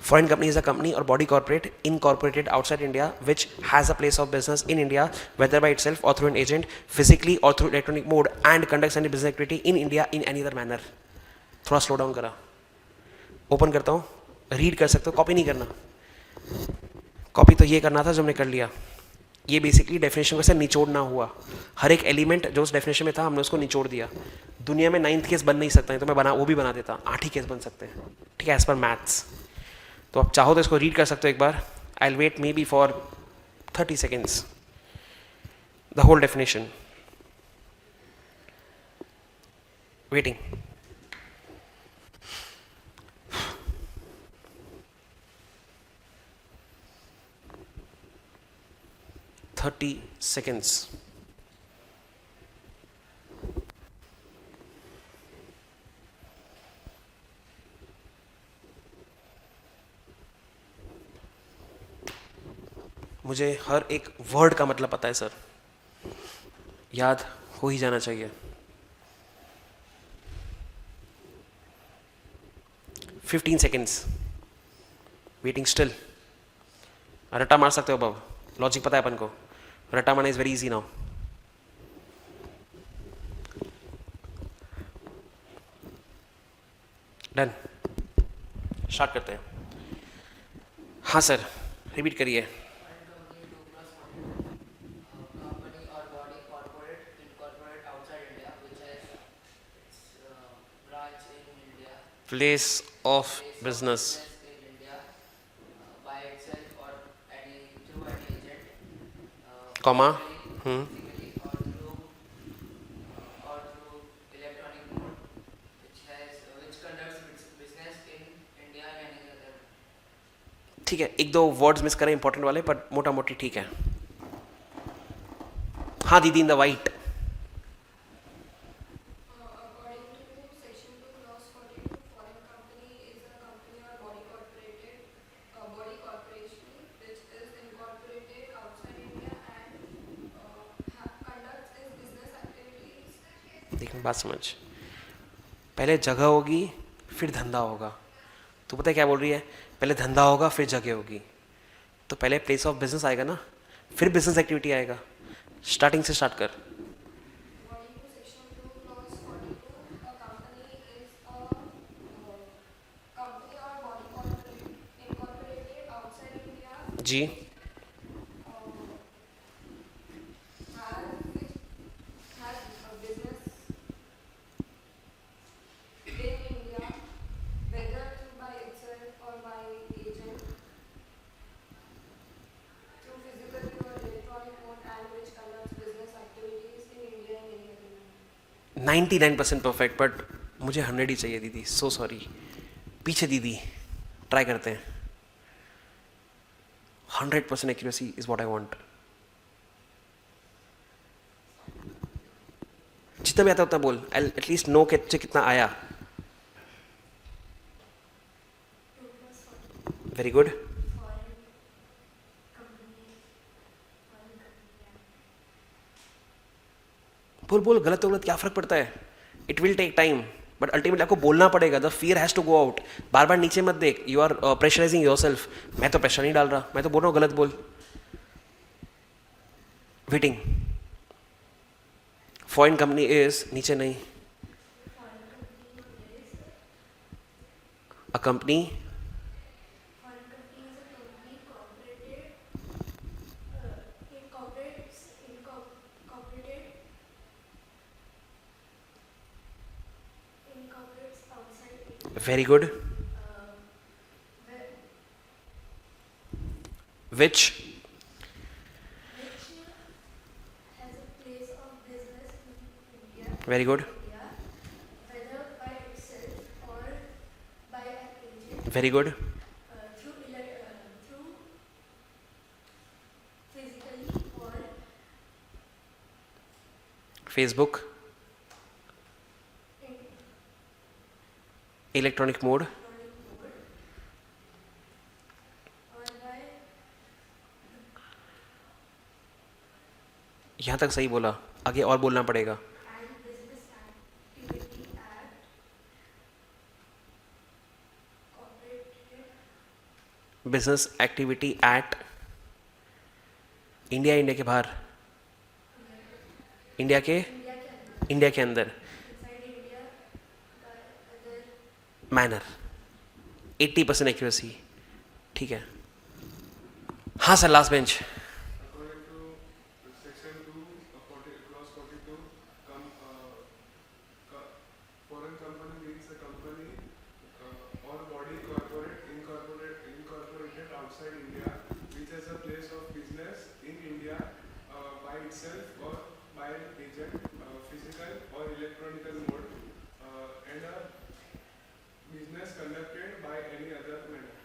Foreign company is a company or body corporate incorporated outside India which has a place of business in India whether by itself or through an agent physically or through electronic mode and conducts any business activity in India in any other manner। थोड़ा slow down करा, open करता हूँ, read कर सकते हो, copy नहीं करना। Copy तो ये करना था जो हमने कर लिया। ये बेसिकली डेफिनेशन को से निचोड़ना हुआ, हर एक एलिमेंट जो उस डेफिनेशन में था हमने उसको निचोड़ दिया। दुनिया में 9th केस बन नहीं सकता है तो मैं वो भी बना देता, 8 ही केस बन सकते हैं, ठीक है, एज पर मैथ्स। तो आप चाहो तो इसको रीड कर सकते हो एक बार। I will wait maybe for 30 seconds the whole definition, waiting. seconds। मुझे हर एक वर्ड का मतलब पता है सर, याद हो ही जाना चाहिए। 15 seconds वेटिंग स्टिल। रट्टा मार सकते हो अब, लॉजिक पता है अपन को, रट्टा मारना is very easy now. Done, start करते हैं। हाँ सर, रिपीट करिए। Company or body corporate place of business, in India by itself or any through any agent, comma, physically or through electronic mode, which conducts business in India and any other. ठीक है, एक दो words miss करें important वाले, पर मोटा मोटी ठीक है. हाँ दीदी, in the white. According to Section 2, Clause 42, foreign company is a company or body corporation which is incorporated outside India and conducts its business activities. देखिए बात समझ, पहले जगह होगी फिर धंधा होगा. तो पता है क्या बोल रही है, पहले धंधा होगा फिर जगह होगी. तो पहले प्लेस ऑफ बिजनेस आएगा ना, फिर बिजनेस एक्टिविटी आएगा. स्टार्टिंग से स्टार्ट कर. According to Section 2, Clause 42, a company is a company or body incorporated outside India जी, has a business in India, whether by itself or by agent, through physical or electronic mode, and which conducts business activities in India and any other land. 99% perfect, but मुझे 100 ही चाहिए दीदी. So sorry. पीछे दीदी, try करते हैं. 100% accuracy is what I want. जितना भी आता उतना बोल, एटलीस्ट नो के तुझे कितना आया. Very good. बोल बोल, गलत तो गलत क्या फर्क पड़ता है. It will take time, but ultimately आपको बोलना पड़ेगा. The fear has to go out. बार बार नीचे मत देख. You are pressurising yourself. मैं तो प्रेशर नहीं डाल रहा, मैं तो बोल रहा हूँ गलत बोल. वेटिंग. फॉरेन कंपनी इज नीचे नहीं. A company Foreign company is a company incorporates outside India. Very good. Where- which which has a place of business in India, very good. whether by itself or by an agent, very good. through physically or Facebook, in electronic mode. electronic mode, or by यहाँ तक सही बोला, आगे और बोलना पड़ेगा. and Business Activity Act, corporate business activity at India, India के बाहर, इंडिया के इंडिया के अंदर. inside India by other manner. 80% accuracy. ठीक है. हाँ sir, last bench. According to Section 2, Clause 42, foreign company means a company or body incorporated outside India, which has a place of business in India by itself or by an agent, physical or electronical mode, and a business conducted by any other manner.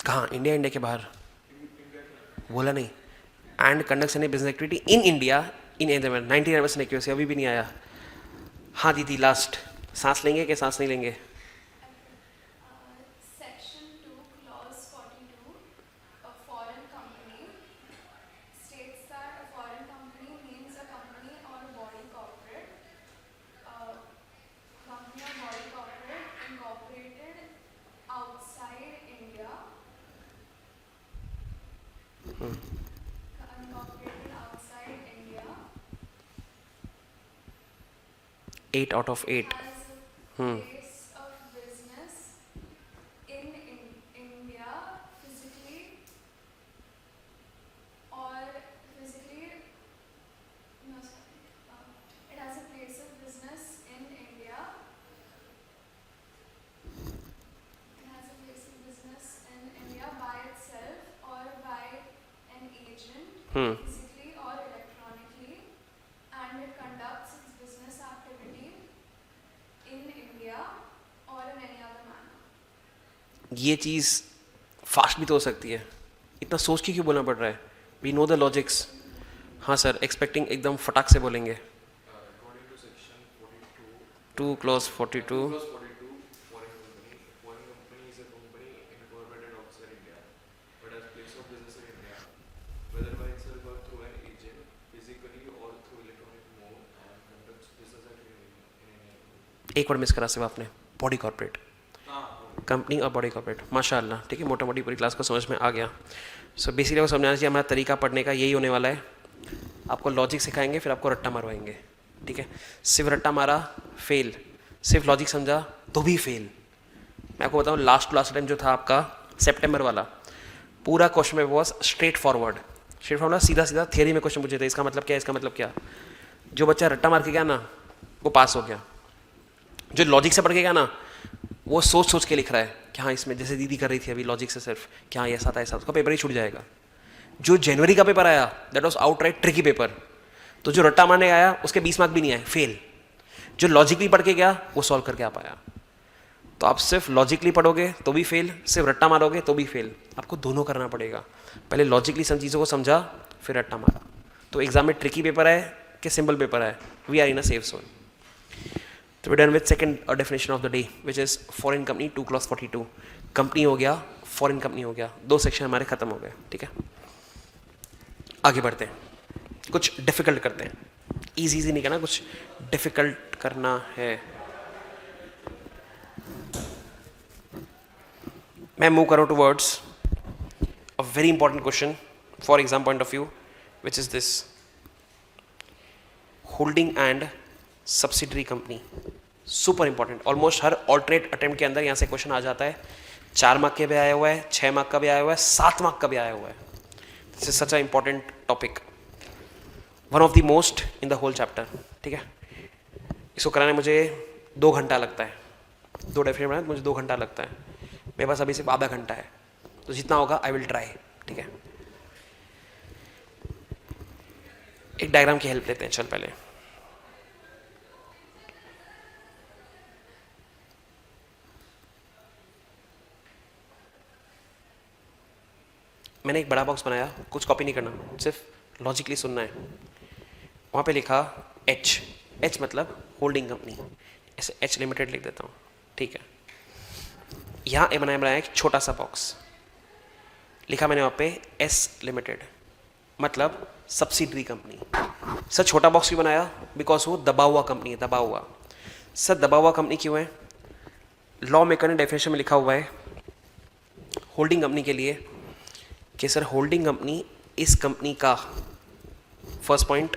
कहाँ? India, India के बाहर. In India. बोला नहीं. And conducts any business activity in India in India में. 99% accuracy अभी भी नहीं आया. हाँ दीदी, लास्ट. सांस लेंगे कि सांस नहीं लेंगे? Section 2, Clause 42, a foreign company states that a foreign company means a company or a body corporate, company or body corporate incorporated outside India, incorporated outside India, 8 out of 8. has a place of business in India physically or physically, no sorry, it has a place of business in India physically or electronically, and it conducts its business activity in India or in any other manner. ये चीज़ fast भी तो हो सकती है, इतना सोच के क्यों बोलना पड़ रहा है? We know the logics. हाँ सर, एक्सपेक्टिंग एकदम फटाक से बोलेंगे. According to section 42, 2 clause 42. clause 42, foreign company. Foreign company is a company incorporated outside India, but has place of business in India, whether by itself or through an agent, physically or through electronic mode, and conducts business activity in India. एक word miss करा सिर्फ आपने, body corporate. Company or body corporate, माशाल्लाह. ठीक है, मोटा मोटी पूरी क्लास को समझ में आ गया. सो बेसिकली आपको समझाना चाहिए हमारा तरीका पढ़ने का यही होने वाला है. आपको लॉजिक सिखाएंगे, फिर आपको रट्टा मारवाएंगे. ठीक है, सिर्फ रट्टा मारा फेल, सिर्फ लॉजिक समझा तो भी फेल. मैं आपको बताऊँ, लास्ट टाइम जो था आपका सितंबर वाला, पूरा क्वेश्चन में वॉज स्ट्रेट फॉरवर्ड. सीधा सीधा थियरी में क्वेश्चन पूछे थे, इसका मतलब क्या, इसका मतलब क्या. जो बच्चा रट्टा मार के गया ना, वो पास हो गया. जो लॉजिक से पढ़ के गया ना, वो सोच सोच के लिख रहा है कि हाँ इसमें, जैसे दीदी कर रही थी अभी लॉजिक से सिर्फ, कि हाँ ऐसा था ऐसा, उसका पेपर ही छूट जाएगा. जो जनवरी का पेपर आया, that was outright tricky paper. तो जो रट्टा मारने आया उसके 20 मार्क भी नहीं आए, फेल. जो लॉजिकली पढ़ के गया वो सॉल्व करके आ पाया. तो आप सिर्फ लॉजिकली पढ़ोगे तो भी फेल, सिर्फ रट्टा मारोगे तो भी फेल. आपको दोनों करना पड़ेगा. पहले लॉजिकली सब चीज़ों को समझा, फिर रट्टा मारा. तो एग्जाम में ट्रिकी पेपर है कि सिंपल पेपर है, we are in a safe zone. तो we done with second definition of the day, which is foreign company. 2 clause 42. Company हो गया, फॉरेन कंपनी हो गया, 2 सेक्शन हमारे खत्म हो गए. ठीक है, आगे बढ़ते हैं, कुछ डिफिकल्ट करते हैं. इजी नहीं करना, कुछ डिफिकल्ट करना है. मैं मूव करूँ towards a very important question for exam point of view, which is this. Holding and subsidiary company, super important. Almost her alternate attempt के अंदर यहाँ से क्वेश्चन आ जाता है. 4 मार्क के भी आया हुआ है, 6 मार्क का भी आया हुआ है, 7 मार्क का भी आया हुआ है. This is such a important topic, one of the most in the whole chapter. ठीक है, इसको कराने मुझे 2 घंटा लगता है. 2 डेफिनेशन बनाए मुझे 2 घंटा लगता है. मेरे पास अभी सिर्फ आधा घंटा है, तो जितना होगा आई विल ट्राई. ठीक है, एक डायग्राम की हेल्प लेते हैं. चल पहले मैंने एक बड़ा बॉक्स बनाया, कुछ कॉपी नहीं करना, सिर्फ लॉजिकली सुनना है. वहाँ पे लिखा एच. एच मतलब होल्डिंग कंपनी, ऐसे एच लिमिटेड लिख देता हूँ. ठीक है, यहाँ बनाया एक छोटा सा बॉक्स, लिखा मैंने वहाँ पे एस लिमिटेड, मतलब सब्सिडरी कंपनी. सर छोटा बॉक्स क्यों बनाया? बिकॉज वो दबा हुआ कंपनी है, दबा हुआ. सर दबा हुआ कंपनी क्यों है? लॉ मेकर ने डेफिनेशन में लिखा हुआ है होल्डिंग कंपनी के लिए कि सर होल्डिंग कंपनी इस कंपनी का, first point,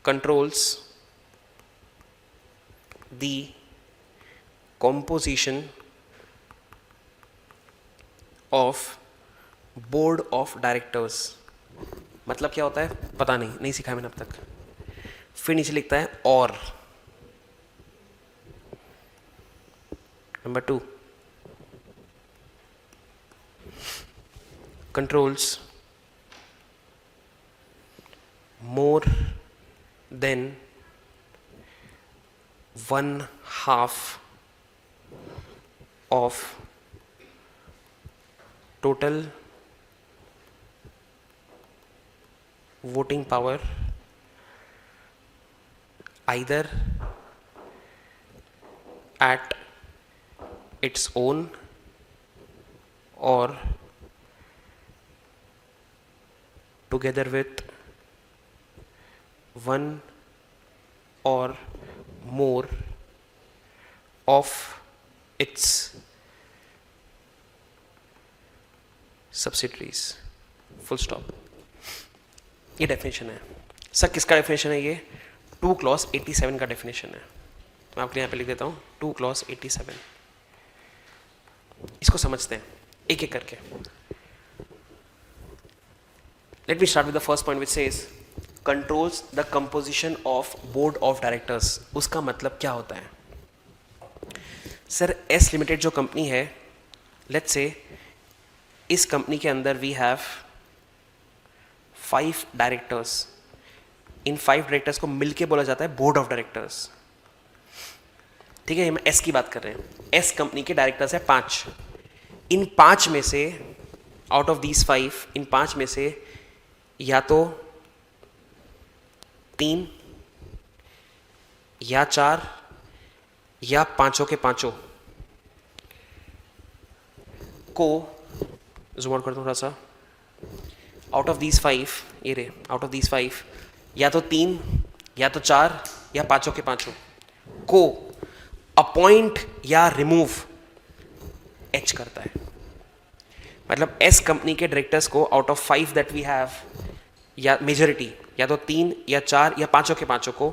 controls the composition of board of directors. मतलब क्या होता है पता नहीं सीखा मैंने अब तक. फिर नीचे लिखता है और. Number 2, controls more than 1/2 of total voting power, either at its own or together with one or more of its subsidiaries. Full stop. ये डेफिनेशन है. सर किसका डेफिनेशन है ये? 2 clause 87 का डेफिनेशन है. मैं आपके लिए यहाँ पे लिख देता हूँ 2 clause 87. इसको समझते हैं एक एक करके. Let me start with the first point which says controls the composition of board of directors. उसका मतलब क्या होता है? सर एस लिमिटेड जो कंपनी है, लेट्स से इस कंपनी के अंदर वी हैव 5 डायरेक्टर्स, इन 5 डायरेक्टर्स को मिलके बोला जाता है बोर्ड ऑफ डायरेक्टर्स। ठीक है, हम एस की बात कर रहे हैं। एस कंपनी के डायरेक्टर्स है 5। इन 5 में से, आउट ऑफ दीज 5, इन 5 में से या तो 3 या 4 या 5 के 5 को, जूम आउट कर दूं थोड़ा सा, आउट ऑफ दीज 5, ये रे, आउट ऑफ दीज 5 या तो 3 या तो 4 या 5 के 5 को अपॉइंट या रिमूव एच करता है। मतलब एस कंपनी के डायरेक्टर्स को out of 5 that we have, या मेजोरिटी या तो 3 या 4 या 5 के 5 को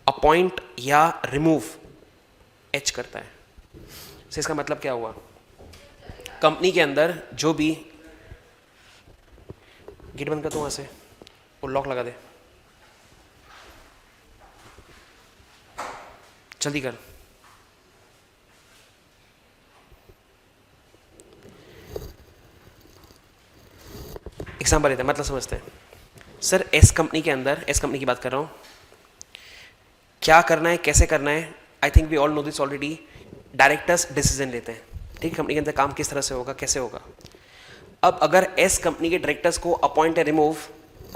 अपॉइंट या रिमूव एच करता है। तो इसका मतलब क्या हुआ, कंपनी के अंदर जो भी, गेट बंद कर दो वहां से, और लॉक लगा दे, जल्दी कर। एग्जाम्पल लेते हैं, मतलब समझते हैं। सर एस कंपनी के अंदर, एस कंपनी की बात कर रहा हूँ, क्या करना है, कैसे करना है, I think we all know this already. Directors decision लेते हैं, ठीक, कंपनी के अंदर काम किस तरह से होगा, कैसे होगा। अब अगर एस कंपनी के डायरेक्टर्स को अपॉइंट या रिमूव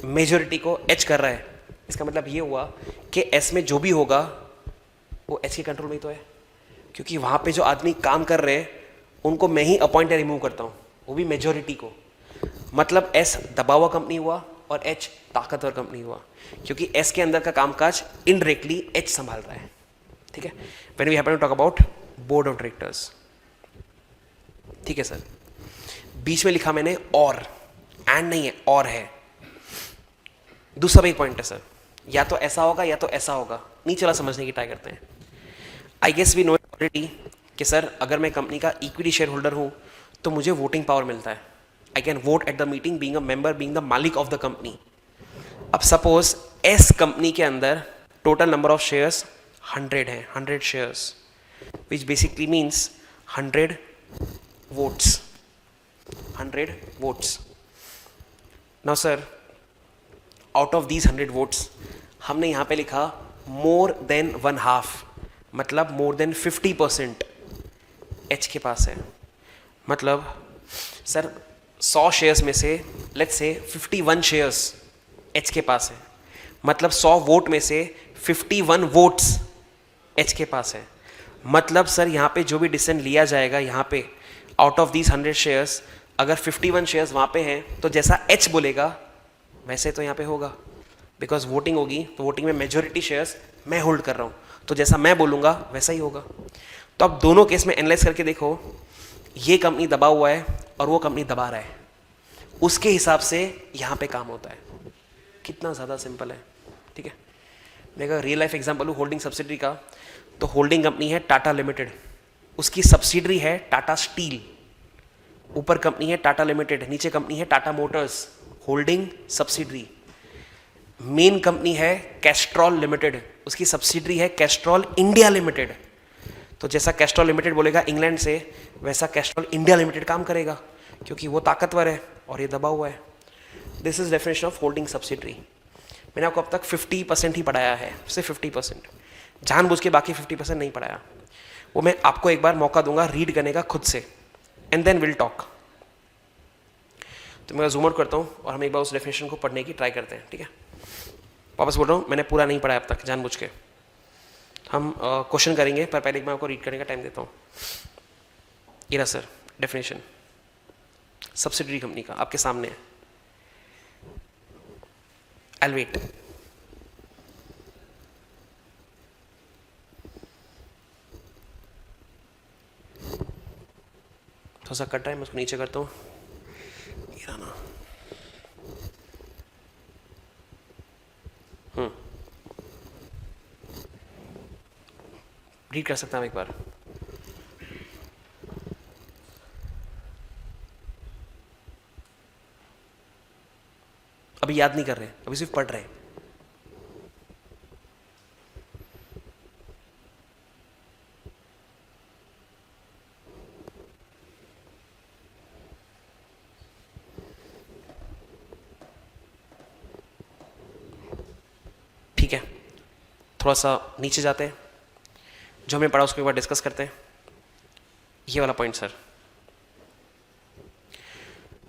मेजोरिटी को एच कर रहा है, इसका मतलब ये हुआ कि एस में जो भी होगा वो एच के कंट्रोल में ही तो है, क्योंकि वहाँ पे जो आदमी काम कर रहे हैं उनको मैं ही अपॉइंट या रिमूव करता हूँ, वो भी मेजोरिटी को। मतलब एस दबा हुआ कंपनी हुआ और एच ताकतवर कंपनी हुआ, क्योंकि एस के अंदर का कामकाज इनडायरेक्टली एच संभाल रहा है। ठीक है, when we happen to talk about board of directors. ठीक है सर, बीच में लिखा मैंने और, एंड नहीं है, और है। दूसरा भी एक पॉइंट है सर, या तो ऐसा होगा या तो ऐसा होगा, नीचे वाला समझने की ट्राई करते हैं। I guess we know already कि सर अगर मैं कंपनी का इक्विटी शेयर होल्डर हूं तो मुझे वोटिंग पावर मिलता है। I can vote at the meeting, being a member, being the मालिक ऑफ द कंपनी। अब सपोज एस कंपनी के अंदर टोटल नंबर ऑफ शेयर्स 100 है, 100 shares, which basically means 100 votes, 100 votes. Now sir out of these 100 votes हमने यहाँ पे लिखा more than 1/2, मतलब मोर देन 50% एच के पास है। मतलब सर 100 शेयर्स में से लेट्स से 51 शेयर्स एच के पास है, मतलब 100 वोट में से 51 वोट्स एच के पास है। मतलब सर यहाँ पे जो भी डिसीजन लिया जाएगा यहाँ पे आउट ऑफ दीज 100 शेयर्स, अगर 51 शेयर्स वहाँ पे हैं तो जैसा एच बोलेगा वैसे तो यहाँ पे होगा, बिकॉज वोटिंग होगी तो वोटिंग में मेजोरिटी शेयर्स मैं होल्ड कर रहा हूँ, तो जैसा मैं बोलूँगा वैसा ही होगा। तो अब दोनों केस में एनालाइज करके देखो, ये कंपनी दबा हुआ है और वो कंपनी दबा रहा है, उसके हिसाब से यहाँ पे काम होता है। कितना ज़्यादा सिंपल है। ठीक है, मैं अगर रियल लाइफ एग्जाम्पल लूँ होल्डिंग सब्सिडरी का, तो होल्डिंग कंपनी है टाटा लिमिटेड, उसकी सब्सिडरी है टाटा स्टील, ऊपर कंपनी है टाटा लिमिटेड, नीचे कंपनी है Tata Motors, holding subsidiary. Main company है कैस्ट्रॉल लिमिटेड, उसकी सब्सिडरी है कैस्ट्रॉल इंडिया लिमिटेड। तो जैसा कैस्ट्रॉल लिमिटेड बोलेगा इंग्लैंड से, वैसा कैस्ट्रॉल इंडिया लिमिटेड काम करेगा, क्योंकि वो ताकतवर है और ये दबा हुआ है। This is definition of holding subsidiary. मैंने आपको अब तक 50% ही पढ़ाया है, सिर्फ 50%, जानबूझ के बाकी 50% नहीं पढ़ाया। वो मैं आपको एक बार मौका दूंगा रीड करने का खुद से, एंड देन विल टॉक। तो मैं जूम आउट करता हूँ और हम एक बार उस डेफिनेशन को पढ़ने की ट्राई करते हैं। ठीक है, वापस बोल रहा हूँ, मैंने पूरा नहीं पढ़ा अब तक जानबूझ के। हम क्वेश्चन करेंगे, पर पहले मैं आपको रीड करने का टाइम देता हूँ। ये रहा सर डेफिनेशन सब्सिडरी कंपनी का, आपके सामने है। I'll wait. थोड़ा सा कट रहा है, मैं उसको नीचे करता हूँ। ये रहा ना। रीड कर सकता हूँ एक बार। अभी याद नहीं कर रहे, अभी सिर्फ पढ़ रहे हैं। ठीक है, थोड़ा सा नीचे जाते हैं, जो हमने पढ़ा उसको एक बार डिस्कस करते हैं। ये वाला point sir,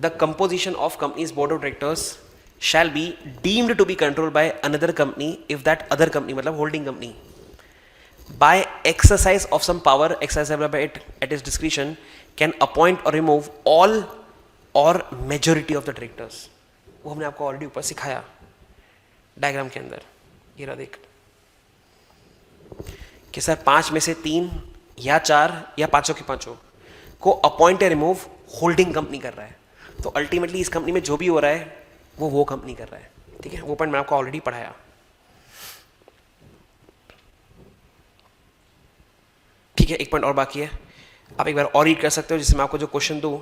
the composition of companies board of directors shall be deemed to be controlled by another company if that other company मतलब holding company by exercise of some power exercisable by it at its discretion can appoint or remove all or majority of the directors। वो हमने आपको already ऊपर सिखाया diagram के अंदर, ये रहा देख कि सर 5 में से 3 या 4 या पांचों के पांचों को अपॉइंट या रिमूव होल्डिंग कंपनी कर रहा है। तो अल्टीमेटली इस कंपनी में जो भी हो रहा है वो कंपनी कर रहा है, ठीक है। वो पॉइंट मैंने आपको ऑलरेडी पढ़ाया, ठीक है। एक पॉइंट और बाकी है, आप एक बार और रीड कर सकते हो जिससे मैं आपको जो क्वेश्चन दूं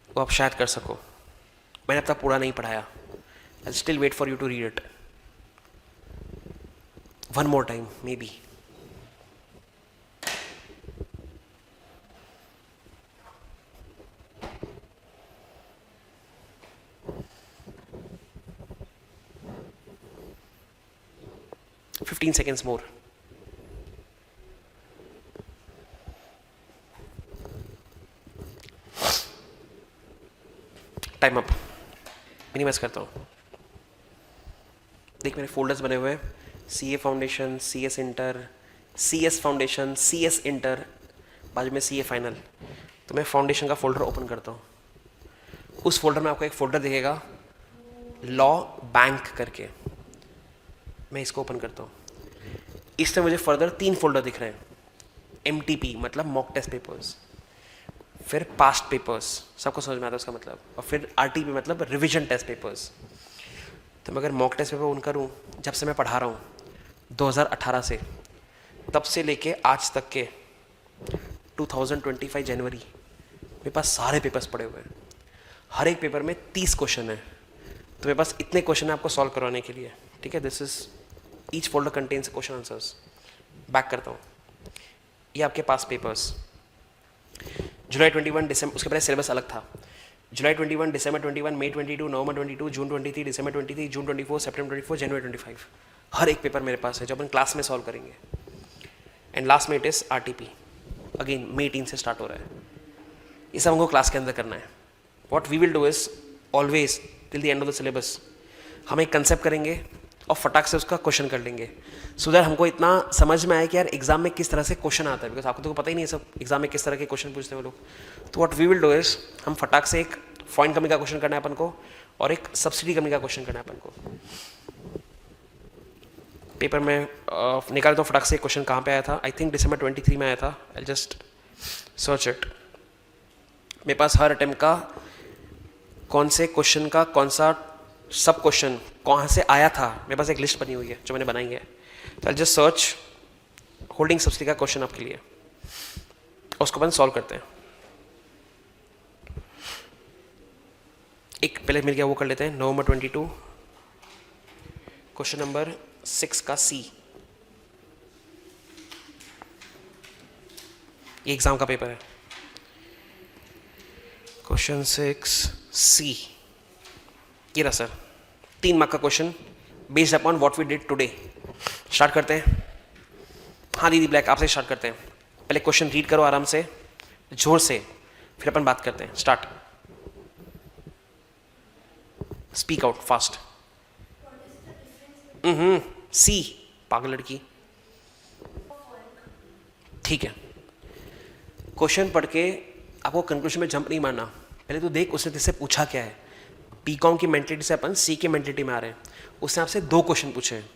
वो आप शायद कर सको। मैंने अब तक पूरा नहीं पढ़ाया, I still wait for you to read it one more time maybe. seconds more। Time up, minimise करता हूँ। देख मेरे फोल्डर्स बने हुए हैं, C A foundation, C S inter, C S foundation, C S inter, बाजू में सी A final. तो मैं फाउंडेशन का फोल्डर ओपन करता हूँ, उस फोल्डर में आपको एक फोल्डर दिखेगा लॉ बैंक करके, मैं इसको ओपन करता हूँ। इससे मुझे फर्दर 3 फोल्डर दिख रहे हैं, MTP मतलब मॉक टेस्ट पेपर्स, फिर पास्ट पेपर्स, सबको समझ में आता है उसका मतलब, और फिर RTP मतलब रिवीजन टेस्ट पेपर्स। तो मैं अगर मॉक टेस्ट पेपर ऑन करूँ, जब से मैं पढ़ा रहा हूँ 2018 से, तब से लेके आज तक के 2025 जनवरी, मेरे पास सारे पेपर्स पड़े हुए हैं। हर एक पेपर में 30 क्वेश्चन है, तो मेरे पास इतने क्वेश्चन है आपको सॉल्व करवाने के लिए, ठीक है। This is each folder contains question answers. Back करता हूँ, ये आपके पास पेपर्स जुलाई 21 दिसंबर, उसके पहले सिलेबस अलग था। जुलाई 21, दिसंबर 21, मई 22, नवंबर 22, जून 23, दिसंबर 23, जून 24, सितंबर 24, जनवरी 25। हर एक पेपर मेरे पास है जो अपन क्लास में सॉल्व करेंगे। एंड लास्ट में इट इज RTP, अगेन मई 18 से स्टार्ट हो रहा है। ये सब हमको क्लास के अंदर करना है। What we will do is always till the end of the syllabus हम एक कंसेप्ट करेंगे और फटाक से उसका क्वेश्चन कर लेंगे, सो दैट हमको इतना समझ में आए कि यार एग्जाम में किस तरह से क्वेश्चन आता है, बिकॉज आपको तो पता ही नहीं है सब एग्जाम में किस तरह के क्वेश्चन पूछते हैं वो लोग। तो what we will do is हम फटाक से एक फॉरेन कंपनी का क्वेश्चन करना है अपन को, और एक सब्सिडी कंपनी का क्वेश्चन करना है अपन को। पेपर में निकालता हूँ फटाक से क्वेश्चन कहाँ पे आया था, आई थिंक दिसंबर 23 में आया था। I just search it. मेरे पास हर अटेम्प्ट का कौन से क्वेश्चन का कौन सा सब क्वेश्चन कहाँ से आया था, मेरे पास एक लिस्ट बनी हुई है जो मैंने बनाई है। तो I just search holding subsidy का क्वेश्चन आपके लिए, उसको अपन सॉल्व करते हैं। एक पहले मिल गया, वो कर लेते हैं। नवंबर 22 क्वेश्चन नंबर 6 का C, ये एग्जाम का पेपर है। क्वेश्चन 6C ये रहा सर, 3 मार्क का question based upon what we did today. Start करते हैं। हाँ दीदी ब्लैक, आपसे स्टार्ट करते हैं। पहले क्वेश्चन रीड करो आराम से, जोर से, फिर अपन बात करते हैं। Start, speak out fast. See, पागल लड़की, ठीक है। क्वेश्चन पढ़ के आपको कंक्लूजन में जंप नहीं मारना, पहले तो देख उसने तुझसे पूछा क्या है। बीकॉम की मेंटलिटी से अपन सी की मेंटलिटी में आ रहे हैं। उसने आपसे 2 क्वेश्चन पूछे हैं,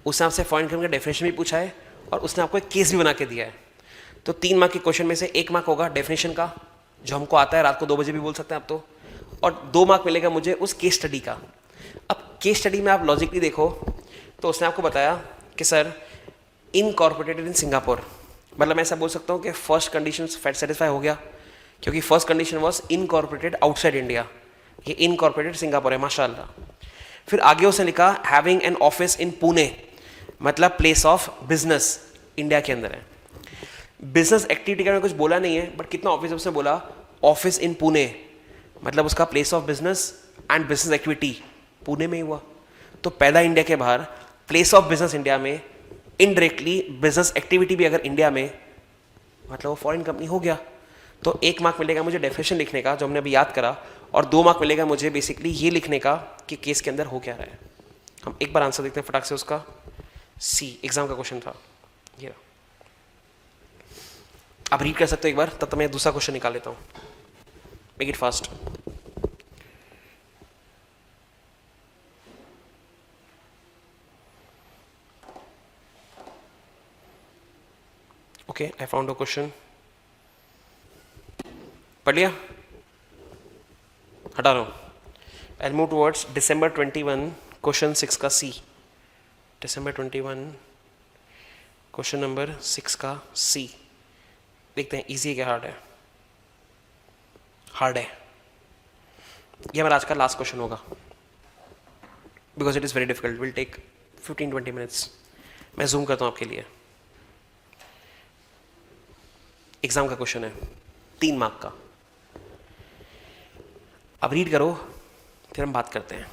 उसने आपसे फॉरेन कंपनी का डेफिनेशन भी पूछा है, और उसने आपको एक केस भी बना के दिया है। तो 3 मार्क के क्वेश्चन में से 1 मार्क होगा डेफिनेशन का, जो हमको आता है, रात को 2 बजे भी बोल सकते हैं आप तो, और 2 मार्क मिलेगा मुझे उस केस स्टडी का। अब केस स्टडी में आप लॉजिकली देखो तो उसने आपको बताया कि सर इनकॉर्पोरेटेड इन सिंगापुर, मतलब मैं ऐसा बोल सकता हूँ कि फर्स्ट कंडीशन सेटिस्फाई हो गया, क्योंकि first condition was incorporated outside India, ये इनकॉर्पोरेटेड सिंगापुर है माशाल्लाह। फिर आगे उसने लिखा having an office in Pune, मतलब प्लेस ऑफ बिजनेस इंडिया के अंदर है। बिजनेस एक्टिविटी का कुछ बोला नहीं है, बट कितना ऑफिस उसने बोला, ऑफिस इन पुणे, मतलब उसका place of business and business activity Pune में ही हुआ। तो पैदा इंडिया के बाहर, प्लेस ऑफ बिजनेस इंडिया में, इनडायरेक्टली बिजनेस एक्टिविटी भी अगर इंडिया में, मतलब वो फॉरेन कंपनी हो गया। तो 1 मार्क मिलेगा मुझे डेफिनेशन लिखने का जो हमने अभी याद करा, और 2 मार्क मिलेगा मुझे बेसिकली ये लिखने का कि केस के अंदर हो क्या रहा है। हम एक बार आंसर देखते हैं फटाक से उसका। सी एग्जाम का क्वेश्चन था ये। आप रीड कर सकते हो एक बार, तब तक मैं दूसरा क्वेश्चन निकाल लेता हूँ। Make it fast. Okay, I found a question. पढ़ लिया? हटा रहा हूँ। I move towards December 21 question 6 का सी। December 21 क्वेश्चन नंबर 6 का सी। देखते हैं इजी है क्या हार्ड है। हार्ड है। ये हमारा आज का लास्ट क्वेश्चन होगा, because it is very difficult. Will take 15-20 minutes. मैं जूम करता हूँ आपके लिए। एग्जाम का क्वेश्चन है 3 मार्क का। अब रीड करो, फिर हम बात करते हैं।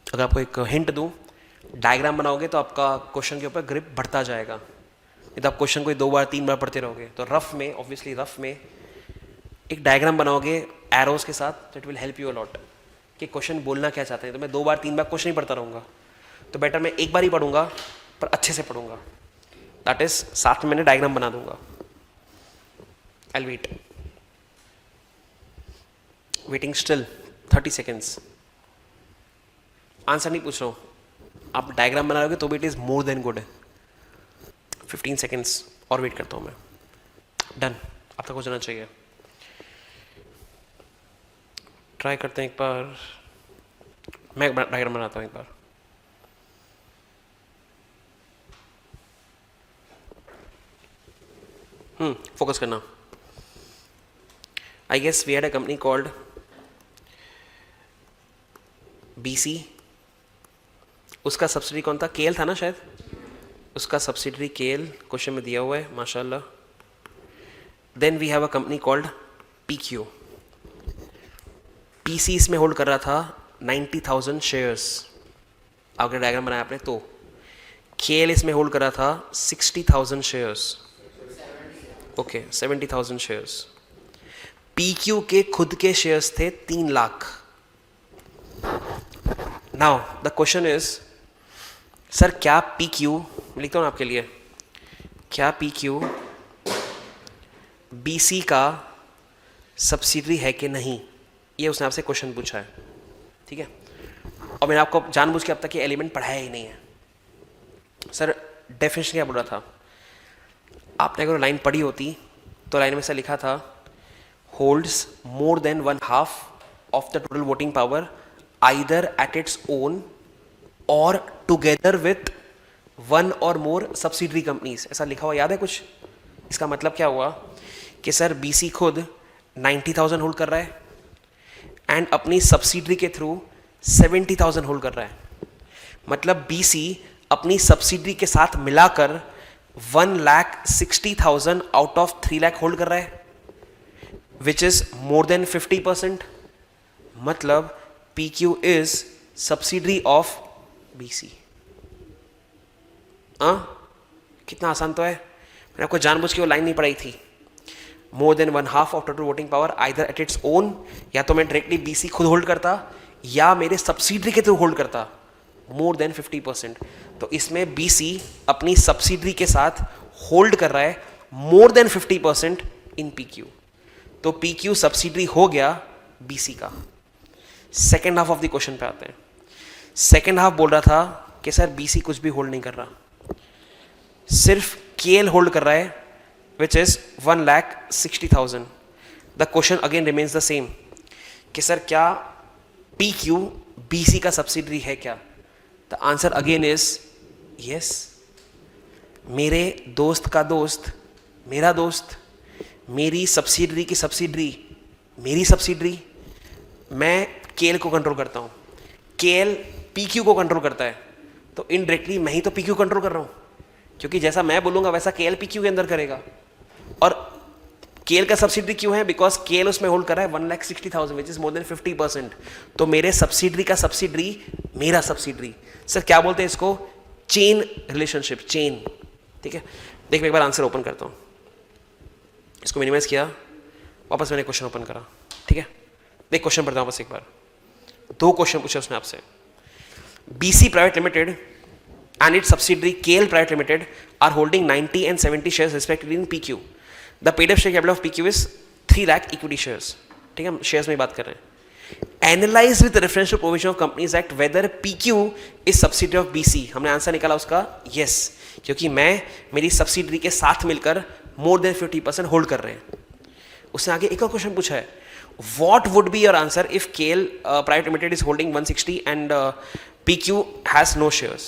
अगर आपको एक हिंट दूं, डायग्राम बनाओगे तो आपका क्वेश्चन के ऊपर ग्रिप बढ़ता जाएगा। नहीं तो आप क्वेश्चन को 2 बार 3 बार पढ़ते रहोगे। तो रफ में, ऑब्वियसली रफ में एक डायग्राम बनाओगे एरोस के साथ, तो it will help you a lot कि क्वेश्चन बोलना क्या चाहते हैं। तो मैं 2 बार 3 बार क्वेश्चन ही पढ़ता रहूँगा, तो बेटर मैं एक बार ही पढ़ूंगा, पर अच्छे से पढ़ूंगा। दैट इज, साथ में मैंने डायग्राम बना दूंगा। I will wait. Waiting still 30 seconds. Answer नहीं पूछ रहा हूँ, आप डायग्राम बना लोगे तो भी it is more than good. 15 seconds और वेट करता हूँ मैं। डन, अब तक हो जाना चाहिए। ट्राई करते हैं एक बार। मैं डायग्राम बनाता हूँ एक बार। फोकस करना। I guess we had a company called BC। उसका सब्सिडरी कौन था? KL था ना शायद। उसका सब्सिडरी KL क्वेश्चन में दिया हुआ है, माशाल्लाह। Then we have a company called PQ। PC इसमें होल्ड कर रहा था 90,000 शेयर्स। अगर डायग्राम बनाया आपने तो KL इसमें होल्ड कर रहा था 60,000 शेयर्स। Okay, 70,000 shares. PQ के खुद के शेयर्स थे 3 lakh. Now the question is, sir क्या PQ, लिखता हूँ आपके लिए, क्या PQ BC का सब्सिडरी है कि नहीं? ये उसने आपसे क्वेश्चन पूछा है, ठीक है। और मैंने आपको जानबूझ के अब तक ये एलिमेंट पढ़ाया ही नहीं है। सर डेफिनेशन क्या बोल रहा था? आपने अगर लाइन पढ़ी होती तो लाइन में से लिखा था, holds more than 1/2 of the total voting power either at its own और टुगेदर विथ 1 और मोर सब्सिडरी कंपनीज। ऐसा लिखा हुआ याद है कुछ? इसका मतलब क्या हुआ कि सर BC खुद 90,000 होल्ड कर रहा है एंड अपनी सब्सिडरी के थ्रू 70,000 होल्ड कर रहा है। मतलब BC अपनी सब्सिडरी के साथ मिलाकर 1,60,000 आउट ऑफ 3 लाख होल्ड कर रहा है, विच इज मोर देन 50%। मतलब PQ is subsidiary of BC। कितना आसान तो है। मैंने आपको जानबूझ के वो लाइन नहीं पढ़ाई थी। More than 1/2 of total voting power either at its own, या तो मैं डायरेक्टली BC खुद होल्ड करता या मेरे सब्सिडरी के थ्रू होल्ड करता, मोर देन 50%। तो इसमें BC अपनी सब्सिडरी के साथ होल्ड कर रहा है मोर देन 50% इन PQ। तो PQ सब्सिडरी हो गया BC का। Second half of the question पे आते हैं। सेकेंड हाफ बोल रहा था कि सर BC कुछ भी होल्ड नहीं कर रहा, सिर्फ KL होल्ड कर रहा है, which is 1,60,000। The question again remains the same कि सर क्या PQ BC का सब्सिडरी है क्या? The answer again is yes. मेरे दोस्त का दोस्त मेरा दोस्त, मेरी सब्सिडरी की सब्सिडरी मेरी सब्सिडरी। मैं KL को कंट्रोल करता हूँ, KL PQ को कंट्रोल करता है, तो इनडायरेक्टली मैं ही तो PQ कंट्रोल कर रहा हूँ, क्योंकि जैसा मैं बोलूँगा वैसा KL PQ के अंदर करेगा। और केल का सब्सिडरी क्यों है? बिकॉज केल उसमें होल्ड कर रहा है 1,60,000 विच इज मोर देन 50%. तो मेरे सब्सिडरी का सब्सिडरी मेरा सब्सिडरी. सर क्या बोलते हैं इसको? Chain relationship, chain. ठीक है, देख मैं एक बार आंसर ओपन करता हूं. इसको मिनिमाइज किया, वापस मैंने क्वेश्चन ओपन करा. ठीक है, देख क्वेश्चन पढ़ता हूं वापस एक बार. 2 क्वेश्चन पूछे उसने आपसे. BC Private Limited and its subsidiary KL Private Limited are holding 90 and 70 shares respectively in PQ. The paid up share capital of PQ is 3 lakh equity shares. ठीक है, हम शेयर्स में बात कर रहे हैं. Analyze with reference to provision of Companies Act whether PQ is subsidiary of BC. हमने answer निकाला उसका yes, क्योंकि मैं मेरी सब्सिडरी के साथ मिलकर मोर देन 50% होल्ड कर रहे हैं. उसने आगे एक और क्वेश्चन पूछा है, what would be your answer if KL Private Limited is holding 160 and PQ has no shares?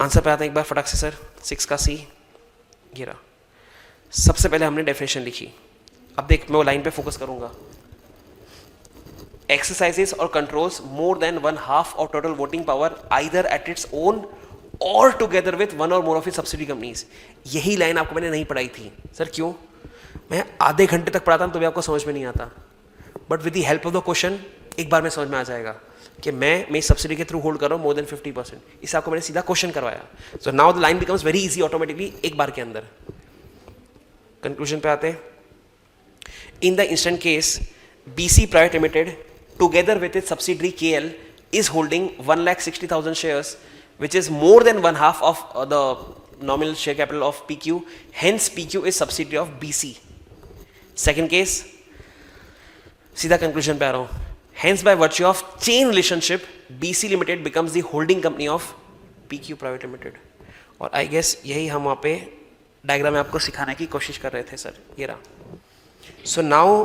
Answer पे आते हैं एक बार फटाक से सर. 6 का C ये रहा. सबसे पहले हमने डेफिनेशन लिखी. अब देख मैं वो लाइन पे फोकस करूंगा. एक्सरसाइजेस और controls more than 1/2 of total voting power either at its own और टुगेदर विथ वन और more of its subsidy companies. यही लाइन आपको मैंने नहीं पढ़ाई थी. सर क्यों? मैं आधे घंटे तक पढ़ाता हूं तो भी आपको समझ में नहीं आता. But with the help of the question एक बार में समझ में आ जाएगा कि मैं मेरी सब्सिडी के थ्रू होल्ड कर रहा हूँ मोर देन 50%. इससे आपको मैंने सीधा क्वेश्चन करवाया. So now the line becomes very easy automatically एक बार के अंदर. कंक्लूजन पे आते हैं. In the instant case BC Private Limited together with its subsidiary KL is holding 1,60,000 shares which is more than 1/2 of the nominal share capital of PQ. Hence PQ is subsidiary of BC. Second case, सीधा conclusion पे आ रहा हूं. Hence by virtue of chain relationship BC Limited becomes the holding company of PQ Private Limited. और I guess यही हम वहाँ पे diagram में आपको सिखाने की कोशिश कर रहे थे सर. ये रहा. So now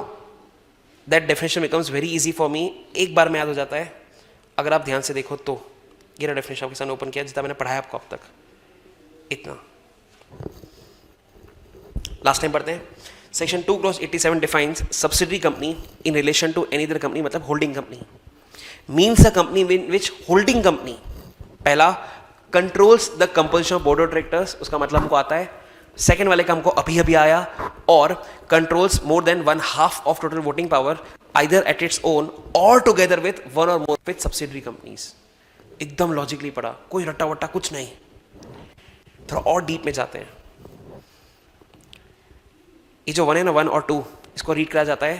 that definition becomes very easy for me. एक बार में याद हो जाता है अगर आप ध्यान से देखो तो. ये रहा डेफिनेशन आपके सामने ओपन किया जितना मैंने पढ़ाया आपको अब तक. इतना लास्ट टाइम पढ़ते हैं. Section 2/87 defines subsidiary company in relation to any other company, मतलब holding company. Means a company which holding company पहला controls the composition of board of directors, उसका मतलब हमको आता है. सेकेंड वाले का हमको अभी अभी आया. और controls more than 1/2 of total voting power either at its own और टुगेदर विथ वन और मोर विथ सब्सिडरी कंपनीज. एकदम लॉजिकली पढ़ा, कोई रट्टा वट्टा कुछ नहीं. थोड़ा और डीप में जाते हैं. ये जो 1 है ना, 1 और 2, इसको रीड करा जाता है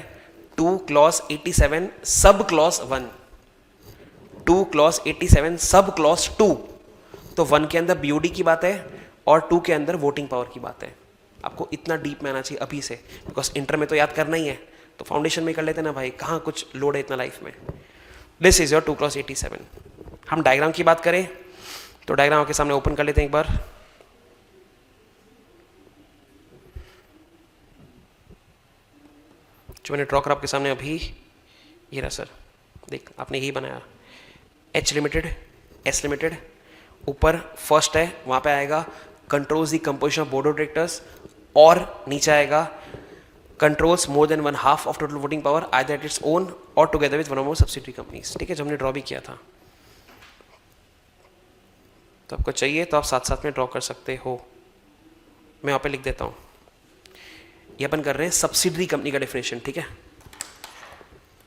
2 clause 87 sub clause 1. 2 clause 87 sub clause 2. तो 1 के अंदर BOD की बात है और 2 के अंदर वोटिंग पावर की बात है. आपको इतना डीप में आना चाहिए अभी से, बिकॉज इंटर में तो याद करना ही है. तो फाउंडेशन में कर लेते ना भाई, कहाँ कुछ लोड है इतना लाइफ में. This is your 2 clause 87. हम डायग्राम की बात करें तो डायग्राम आपके सामने ओपन कर लेते हैं एक बार. जो मैंने ड्रॉ करा आपके सामने अभी, ये रहा सर. देख आपने यही बनाया. H लिमिटेड, S लिमिटेड, ऊपर फर्स्ट है वहाँ पे आएगा controls the composition of board of directors, और नीचे आएगा controls more than 1/2 of total voting power either at its own और टुगेदर विद वन और मोर सब्सिडरी कंपनीज. ठीक है, जो हमने ड्रॉ भी किया था. तो आपको चाहिए तो आप साथ साथ में ड्रॉ कर सकते हो. मैं यहाँ पे लिख देता हूँ. ये अपन कर रहे हैं सब्सिडरी कंपनी का डेफिनेशन. ठीक है,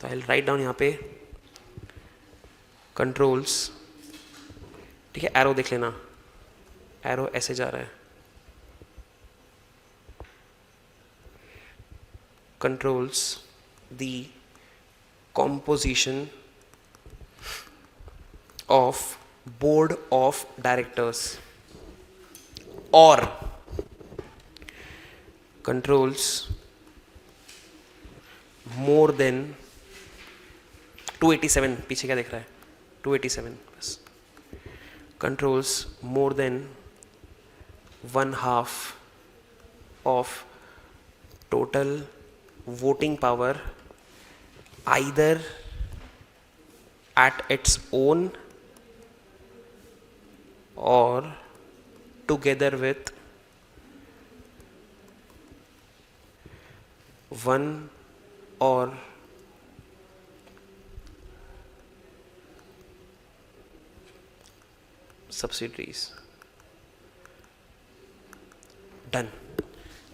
तो आई राइट डाउन यहाँ पे कंट्रोल्स. ठीक है, एरो देख लेना, एरो ऐसे जा रहा है. Controls the composition of board of directors और कंट्रोल्स मोर देन 287. पीछे क्या देख रहा है? 287 बस. controls more than 1/2 of total voting power either at its own or together with one or subsidiaries. Done.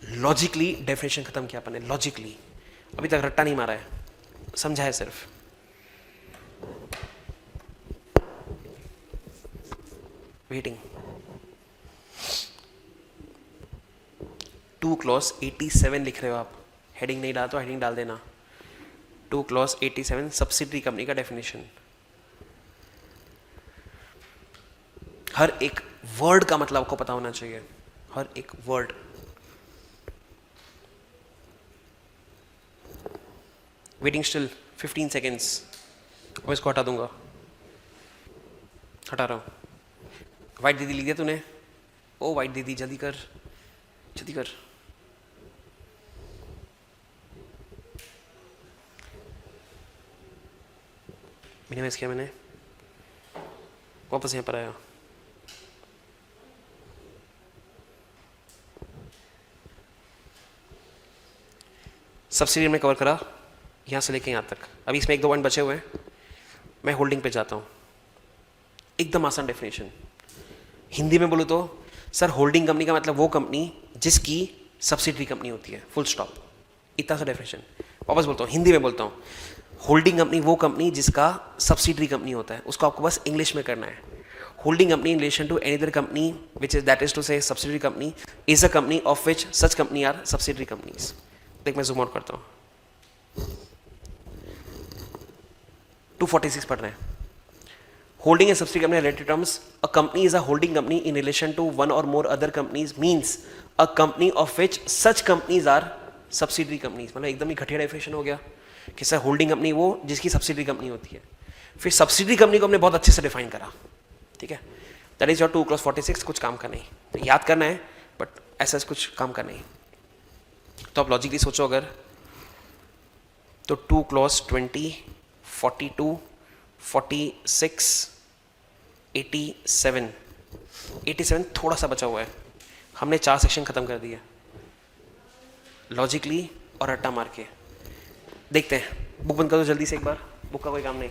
Logically definition खत्म किया अपन ने, लॉजिकली। अभी तक रट्टा नहीं मारा है, समझा है सिर्फ। वेटिंग। 2 क्लॉज 87 लिख रहे हो आप, हेडिंग नहीं डाल तो हेडिंग डाल देना। 2 क्लॉज 87 सब्सिडरी कंपनी का डेफिनेशन। हर एक वर्ड का मतलब आपको पता होना चाहिए, हर एक वर्ड। Waiting still 15 seconds. और इसको हटा दूंगा, हटा रहा हूँ। वाइट दीदी लिख दिया तूने? ओ वाइट दीदी जल्दी कर, जल्दी कर। मिनिमाइज किया मैंने, वापस यहाँ पर आया। सब्सिडी हमने कवर करा यहाँ से लेके यहाँ तक। अभी इसमें 1-2 पॉइंट बचे हुए हैं, मैं होल्डिंग पे जाता हूँ। एकदम आसान डेफिनेशन। हिंदी में बोलूँ तो सर होल्डिंग कंपनी का मतलब वो कंपनी जिसकी सब्सिडरी कंपनी होती है, फुल स्टॉप। इतना सा डेफिनेशन। वापस बोलता हूँ, हिंदी में बोलता हूँ। होल्डिंग कंपनी वो कंपनी जिसका सब्सिडरी कंपनी होता है, उसको आपको बस इंग्लिश में करना है। Holding company in relation to any other company which is that is to say subsidiary company is a company of which such company are subsidiary companies. देख मैं जूम आउट करता हूँ। 246 पढ़ रहे हैं। Holding a subsidiary company in related terms, a company is a holding company in relation to one or more other companies, means a company of which such companies are subsidiary companies। मतलब एकदम ही घटिया definition हो गया कि sir holding company वो जिसकी subsidiary company होती है। फिर सब्सिडरी कंपनी को हमने बहुत अच्छे से डिफाइन करा, ठीक है। That is your 2 clause 46। कुछ काम का नहीं, तो याद करना है बट ऐसा कुछ काम का नहीं। तो आप लॉजिकली सोचो अगर, तो 2 क्लॉज 20, 42, 46, 87 थोड़ा सा बचा हुआ है। हमने 4 सेक्शन खत्म कर दिए लॉजिकली और रट्टा मार के। देखते हैं, बुक बंद कर दो जल्दी से एक बार। बुक का कोई काम नहीं,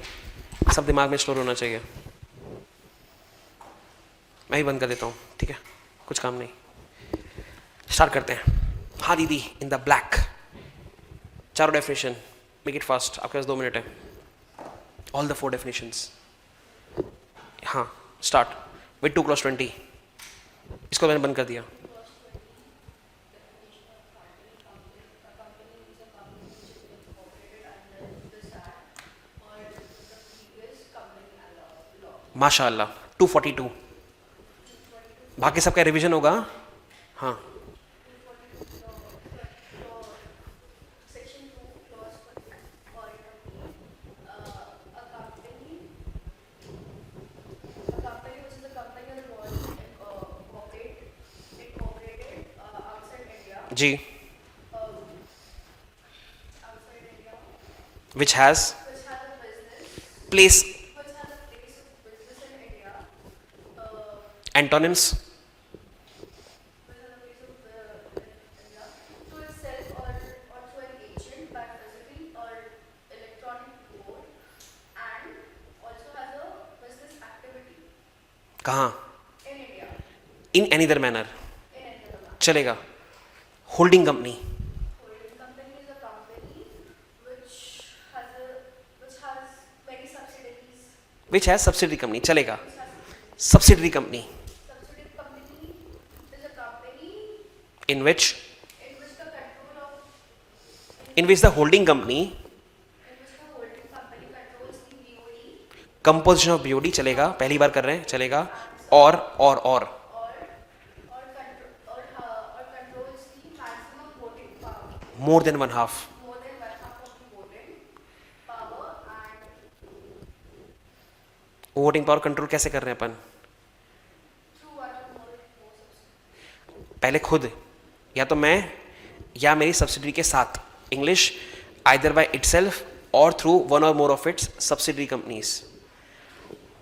सब दिमाग में स्टोर होना चाहिए। मैं ही बंद कर देता हूँ, ठीक है, कुछ काम नहीं। स्टार्ट करते हैं। हाँ दीदी, इन द ब्लैक। चारों डेफिनेशन, मेक इट फास्ट, आपके पास 2 मिनट है। All the 4 definitions. हाँ स्टार्ट विद 2 क्लॉज 20। इसको मैंने बंद कर दिया। माशाअल्लाह। 242। बाकी सबका रिवीजन होगा। हाँ जी। which has place, antonyms, कहाँ? इन एनी अदर मैनर चलेगा। Holding company, which has subsidiary company चलेगा। Subsidiary company in which the holding company composition of BOD चलेगा, पहली बार कर रहे हैं चलेगा। और more than 1/2। Voting power control कैसे कर रहे हैं अपन? पहले खुद, या तो मैं या मेरी सब्सिडरी के साथ। English either bye itself or through one और more of its subsidiary companies.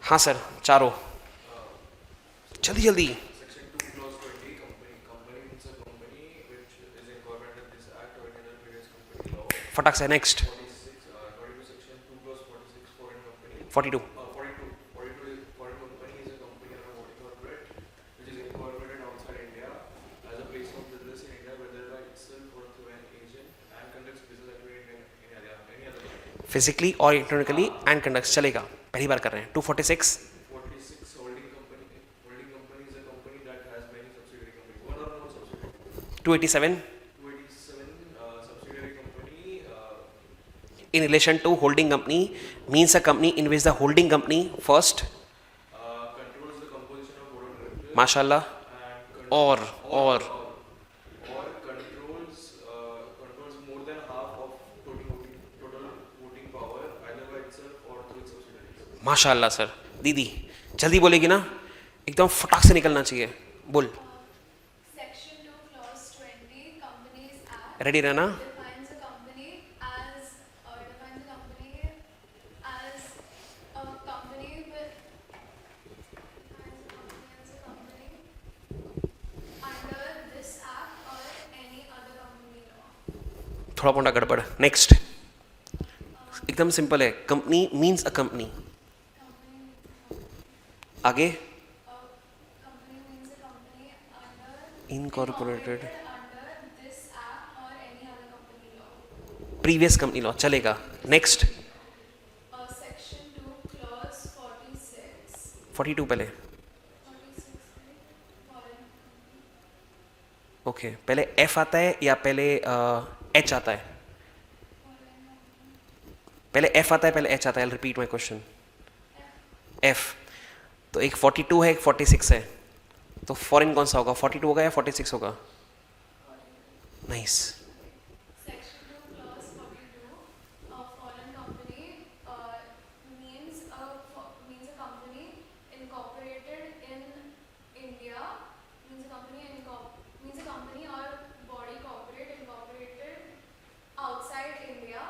हाँ सर, चारों जल्दी जल्दी। Section 2 clause 20 company means a company which is incorporated in this act or in other various company law. फटाक से next. 42 section 2 clause 46 foreign company. 42 42 is foreign company is a company or a holding corporate which is incorporated outside India as a place of business in India, whether by physically और electronically and conducts, चलेगा, पहली बार कर रहे हैं। 246 46 holding company. Holding company is a company that has many subsidiary companies. One or more subsidiary. 287 287 subsidiary company. in relation to holding company means a company in which the holding company first, Controls the composition of board of directors. माशाल्लाह, And और controls more than half of total voting power either by itself or through its subsidiaries. माशाल्लाह sir. दीदी जल्दी बोलेगी ना, एकदम फटाक से निकलना चाहिए, बोल। Section 2, Clause 20, Companies Act ready रहना। defines a company as a company with under this act or any other company law. थोड़ा मोटा गड़बड़। नेक्स्ट, एकदम सिंपल है, कंपनी मीन्स अ कंपनी। आगे Company means a company incorporated, under this act or any other company law. Previous company law, चलेगा। Next Section 2, Clause 46. 42 पहले, 46 foreign okay पहले F आता है या पहले एच आता है? पहले एफ आता है पहले एच आता है? Repeat my question. एफ, तो एक 42 है एक 46 है, तो फॉरेन कौन सा होगा? 42 होगा या 46 होगा? Nice. Section 2, Clause 42, a foreign company means a company incorporated in India, means a company or body corporate incorporated outside India,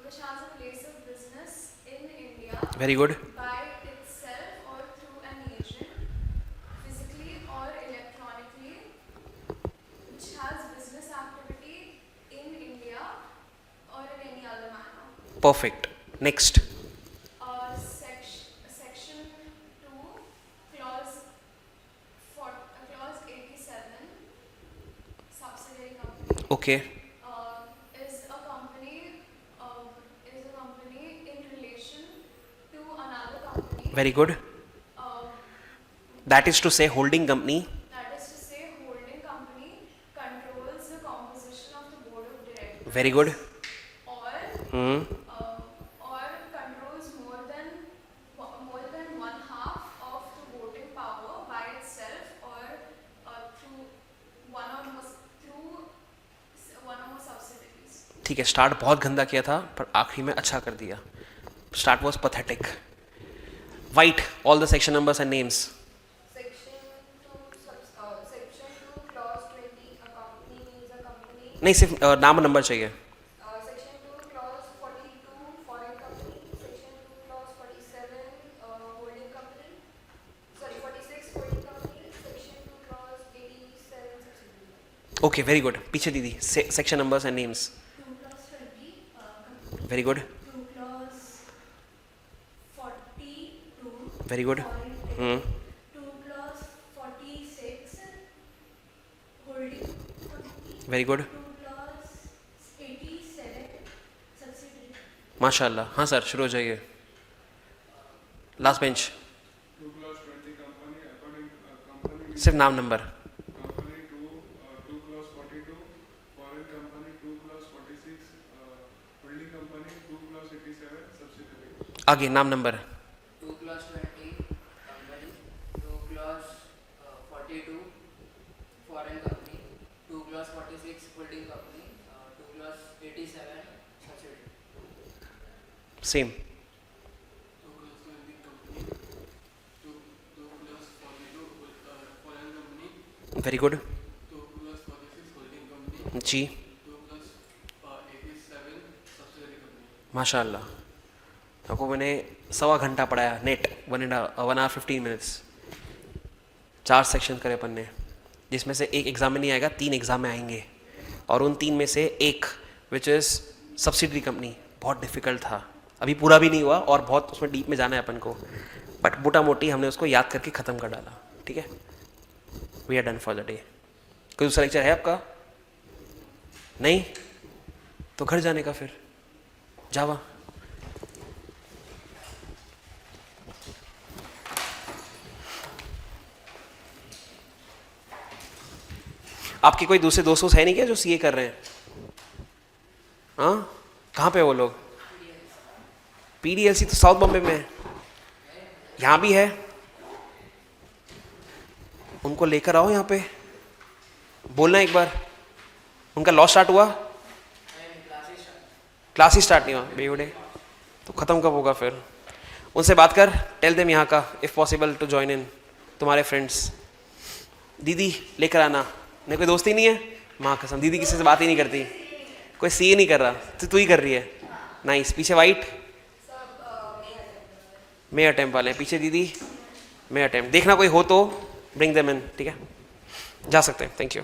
which has a place of business in India very good, by itself or through an agent, physically or electronically, which has business activity in India or in any other manner. Perfect. Next, Section 2, Clause 87, subsidiary company, okay is a company in relation to another company. Very good, that is to say holding company, That is to say, holding company controls the composition of the board of directors. Very good, Or controls more than one half of the voting power by itself or through one or more subsidiaries. ठीक है। Start बहुत गंदा किया था पर आखिरी में अच्छा कर दिया। Start was pathetic. White all the section numbers and names. Section 2, Clause 20, a company means a company. नहीं, सिर्फ नाम और नंबर चाहिए। Section 2, Clause 42, foreign company. Section 2, Clause 47, holding company. Sorry, 46, holding company. Section 2, Clause 87, subsidiary. Okay very good. पीछे दीदी, section numbers and names. 2 Clause 20, very good, 2 Clause 42, very good, foreign 2 Clause 46, holding company. Very good, 2 Clause 87, subsidiary. माशाल्लाह। हाँ sir, शुरू हो जाइए। Last bench, 2 clause 20 company according company सिर्फ नाम number. company 2 clause 42 foreign company 2 clause 46 holding company 2 clause 87 subsidiary. आगे नाम number. 2 clause 20 company, 2 clause 42 foreign company, 2 clause 46 holding company, 2 clause 87 subsidiary. सेम। 2 clause 20 company. 2 clause 42 foreign company. Very good 2 clause 46 holding company. जी, 2 clause 87 subsidiary company. माशाल्लाह। आपको मैंने 1.25 घंटा पढ़ाया net, 1 hour 15 minutes। 4 section करे अपन ने, जिसमें से एक एग्जाम में नहीं आएगा, 3 एग्जाम में आएंगे, और उन 3 में से एक विच इज़ सब्सिडरी कंपनी बहुत डिफिकल्ट था, अभी पूरा भी नहीं हुआ और बहुत उसमें डीप में जाना है अपन को, बट मोटा मोटी हमने उसको याद करके ख़त्म कर डाला। ठीक है, we are done for the day. कोई दूसरा लेक्चर है आपका? नहीं तो घर जाने का फिर जावा। आपके कोई दूसरे दोस्त है नहीं क्या जो सीए कर रहे हैं? हाँ, कहाँ पे वो लोग? पीडीएलसी तो साउथ बॉम्बे में है, यहाँ भी है। उनको लेकर आओ यहाँ पे, बोलना एक बार। उनका लॉ स्टार्ट हुआ? क्लास ही स्टार्ट नहीं हुआ बेवड़े, तो ख़त्म कब होगा फिर? उनसे बात कर, टेल देम यहाँ का if possible to join in, तुम्हारे फ्रेंड्स। दीदी लेकर आना। नहीं कोई दोस्ती नहीं है? माँ कसम, दीदी किसी से बात ही नहीं करती। कोई सी नहीं कर रहा, तो तू ही कर रही है। नाइस। पीछे वाइट मे अटेम्प्ट वाले हैं, पीछे दीदी मे अटेम्प्ट। देखना कोई हो तो ब्रिंग देम इन, ठीक है? जा सकते हैं। Thank you.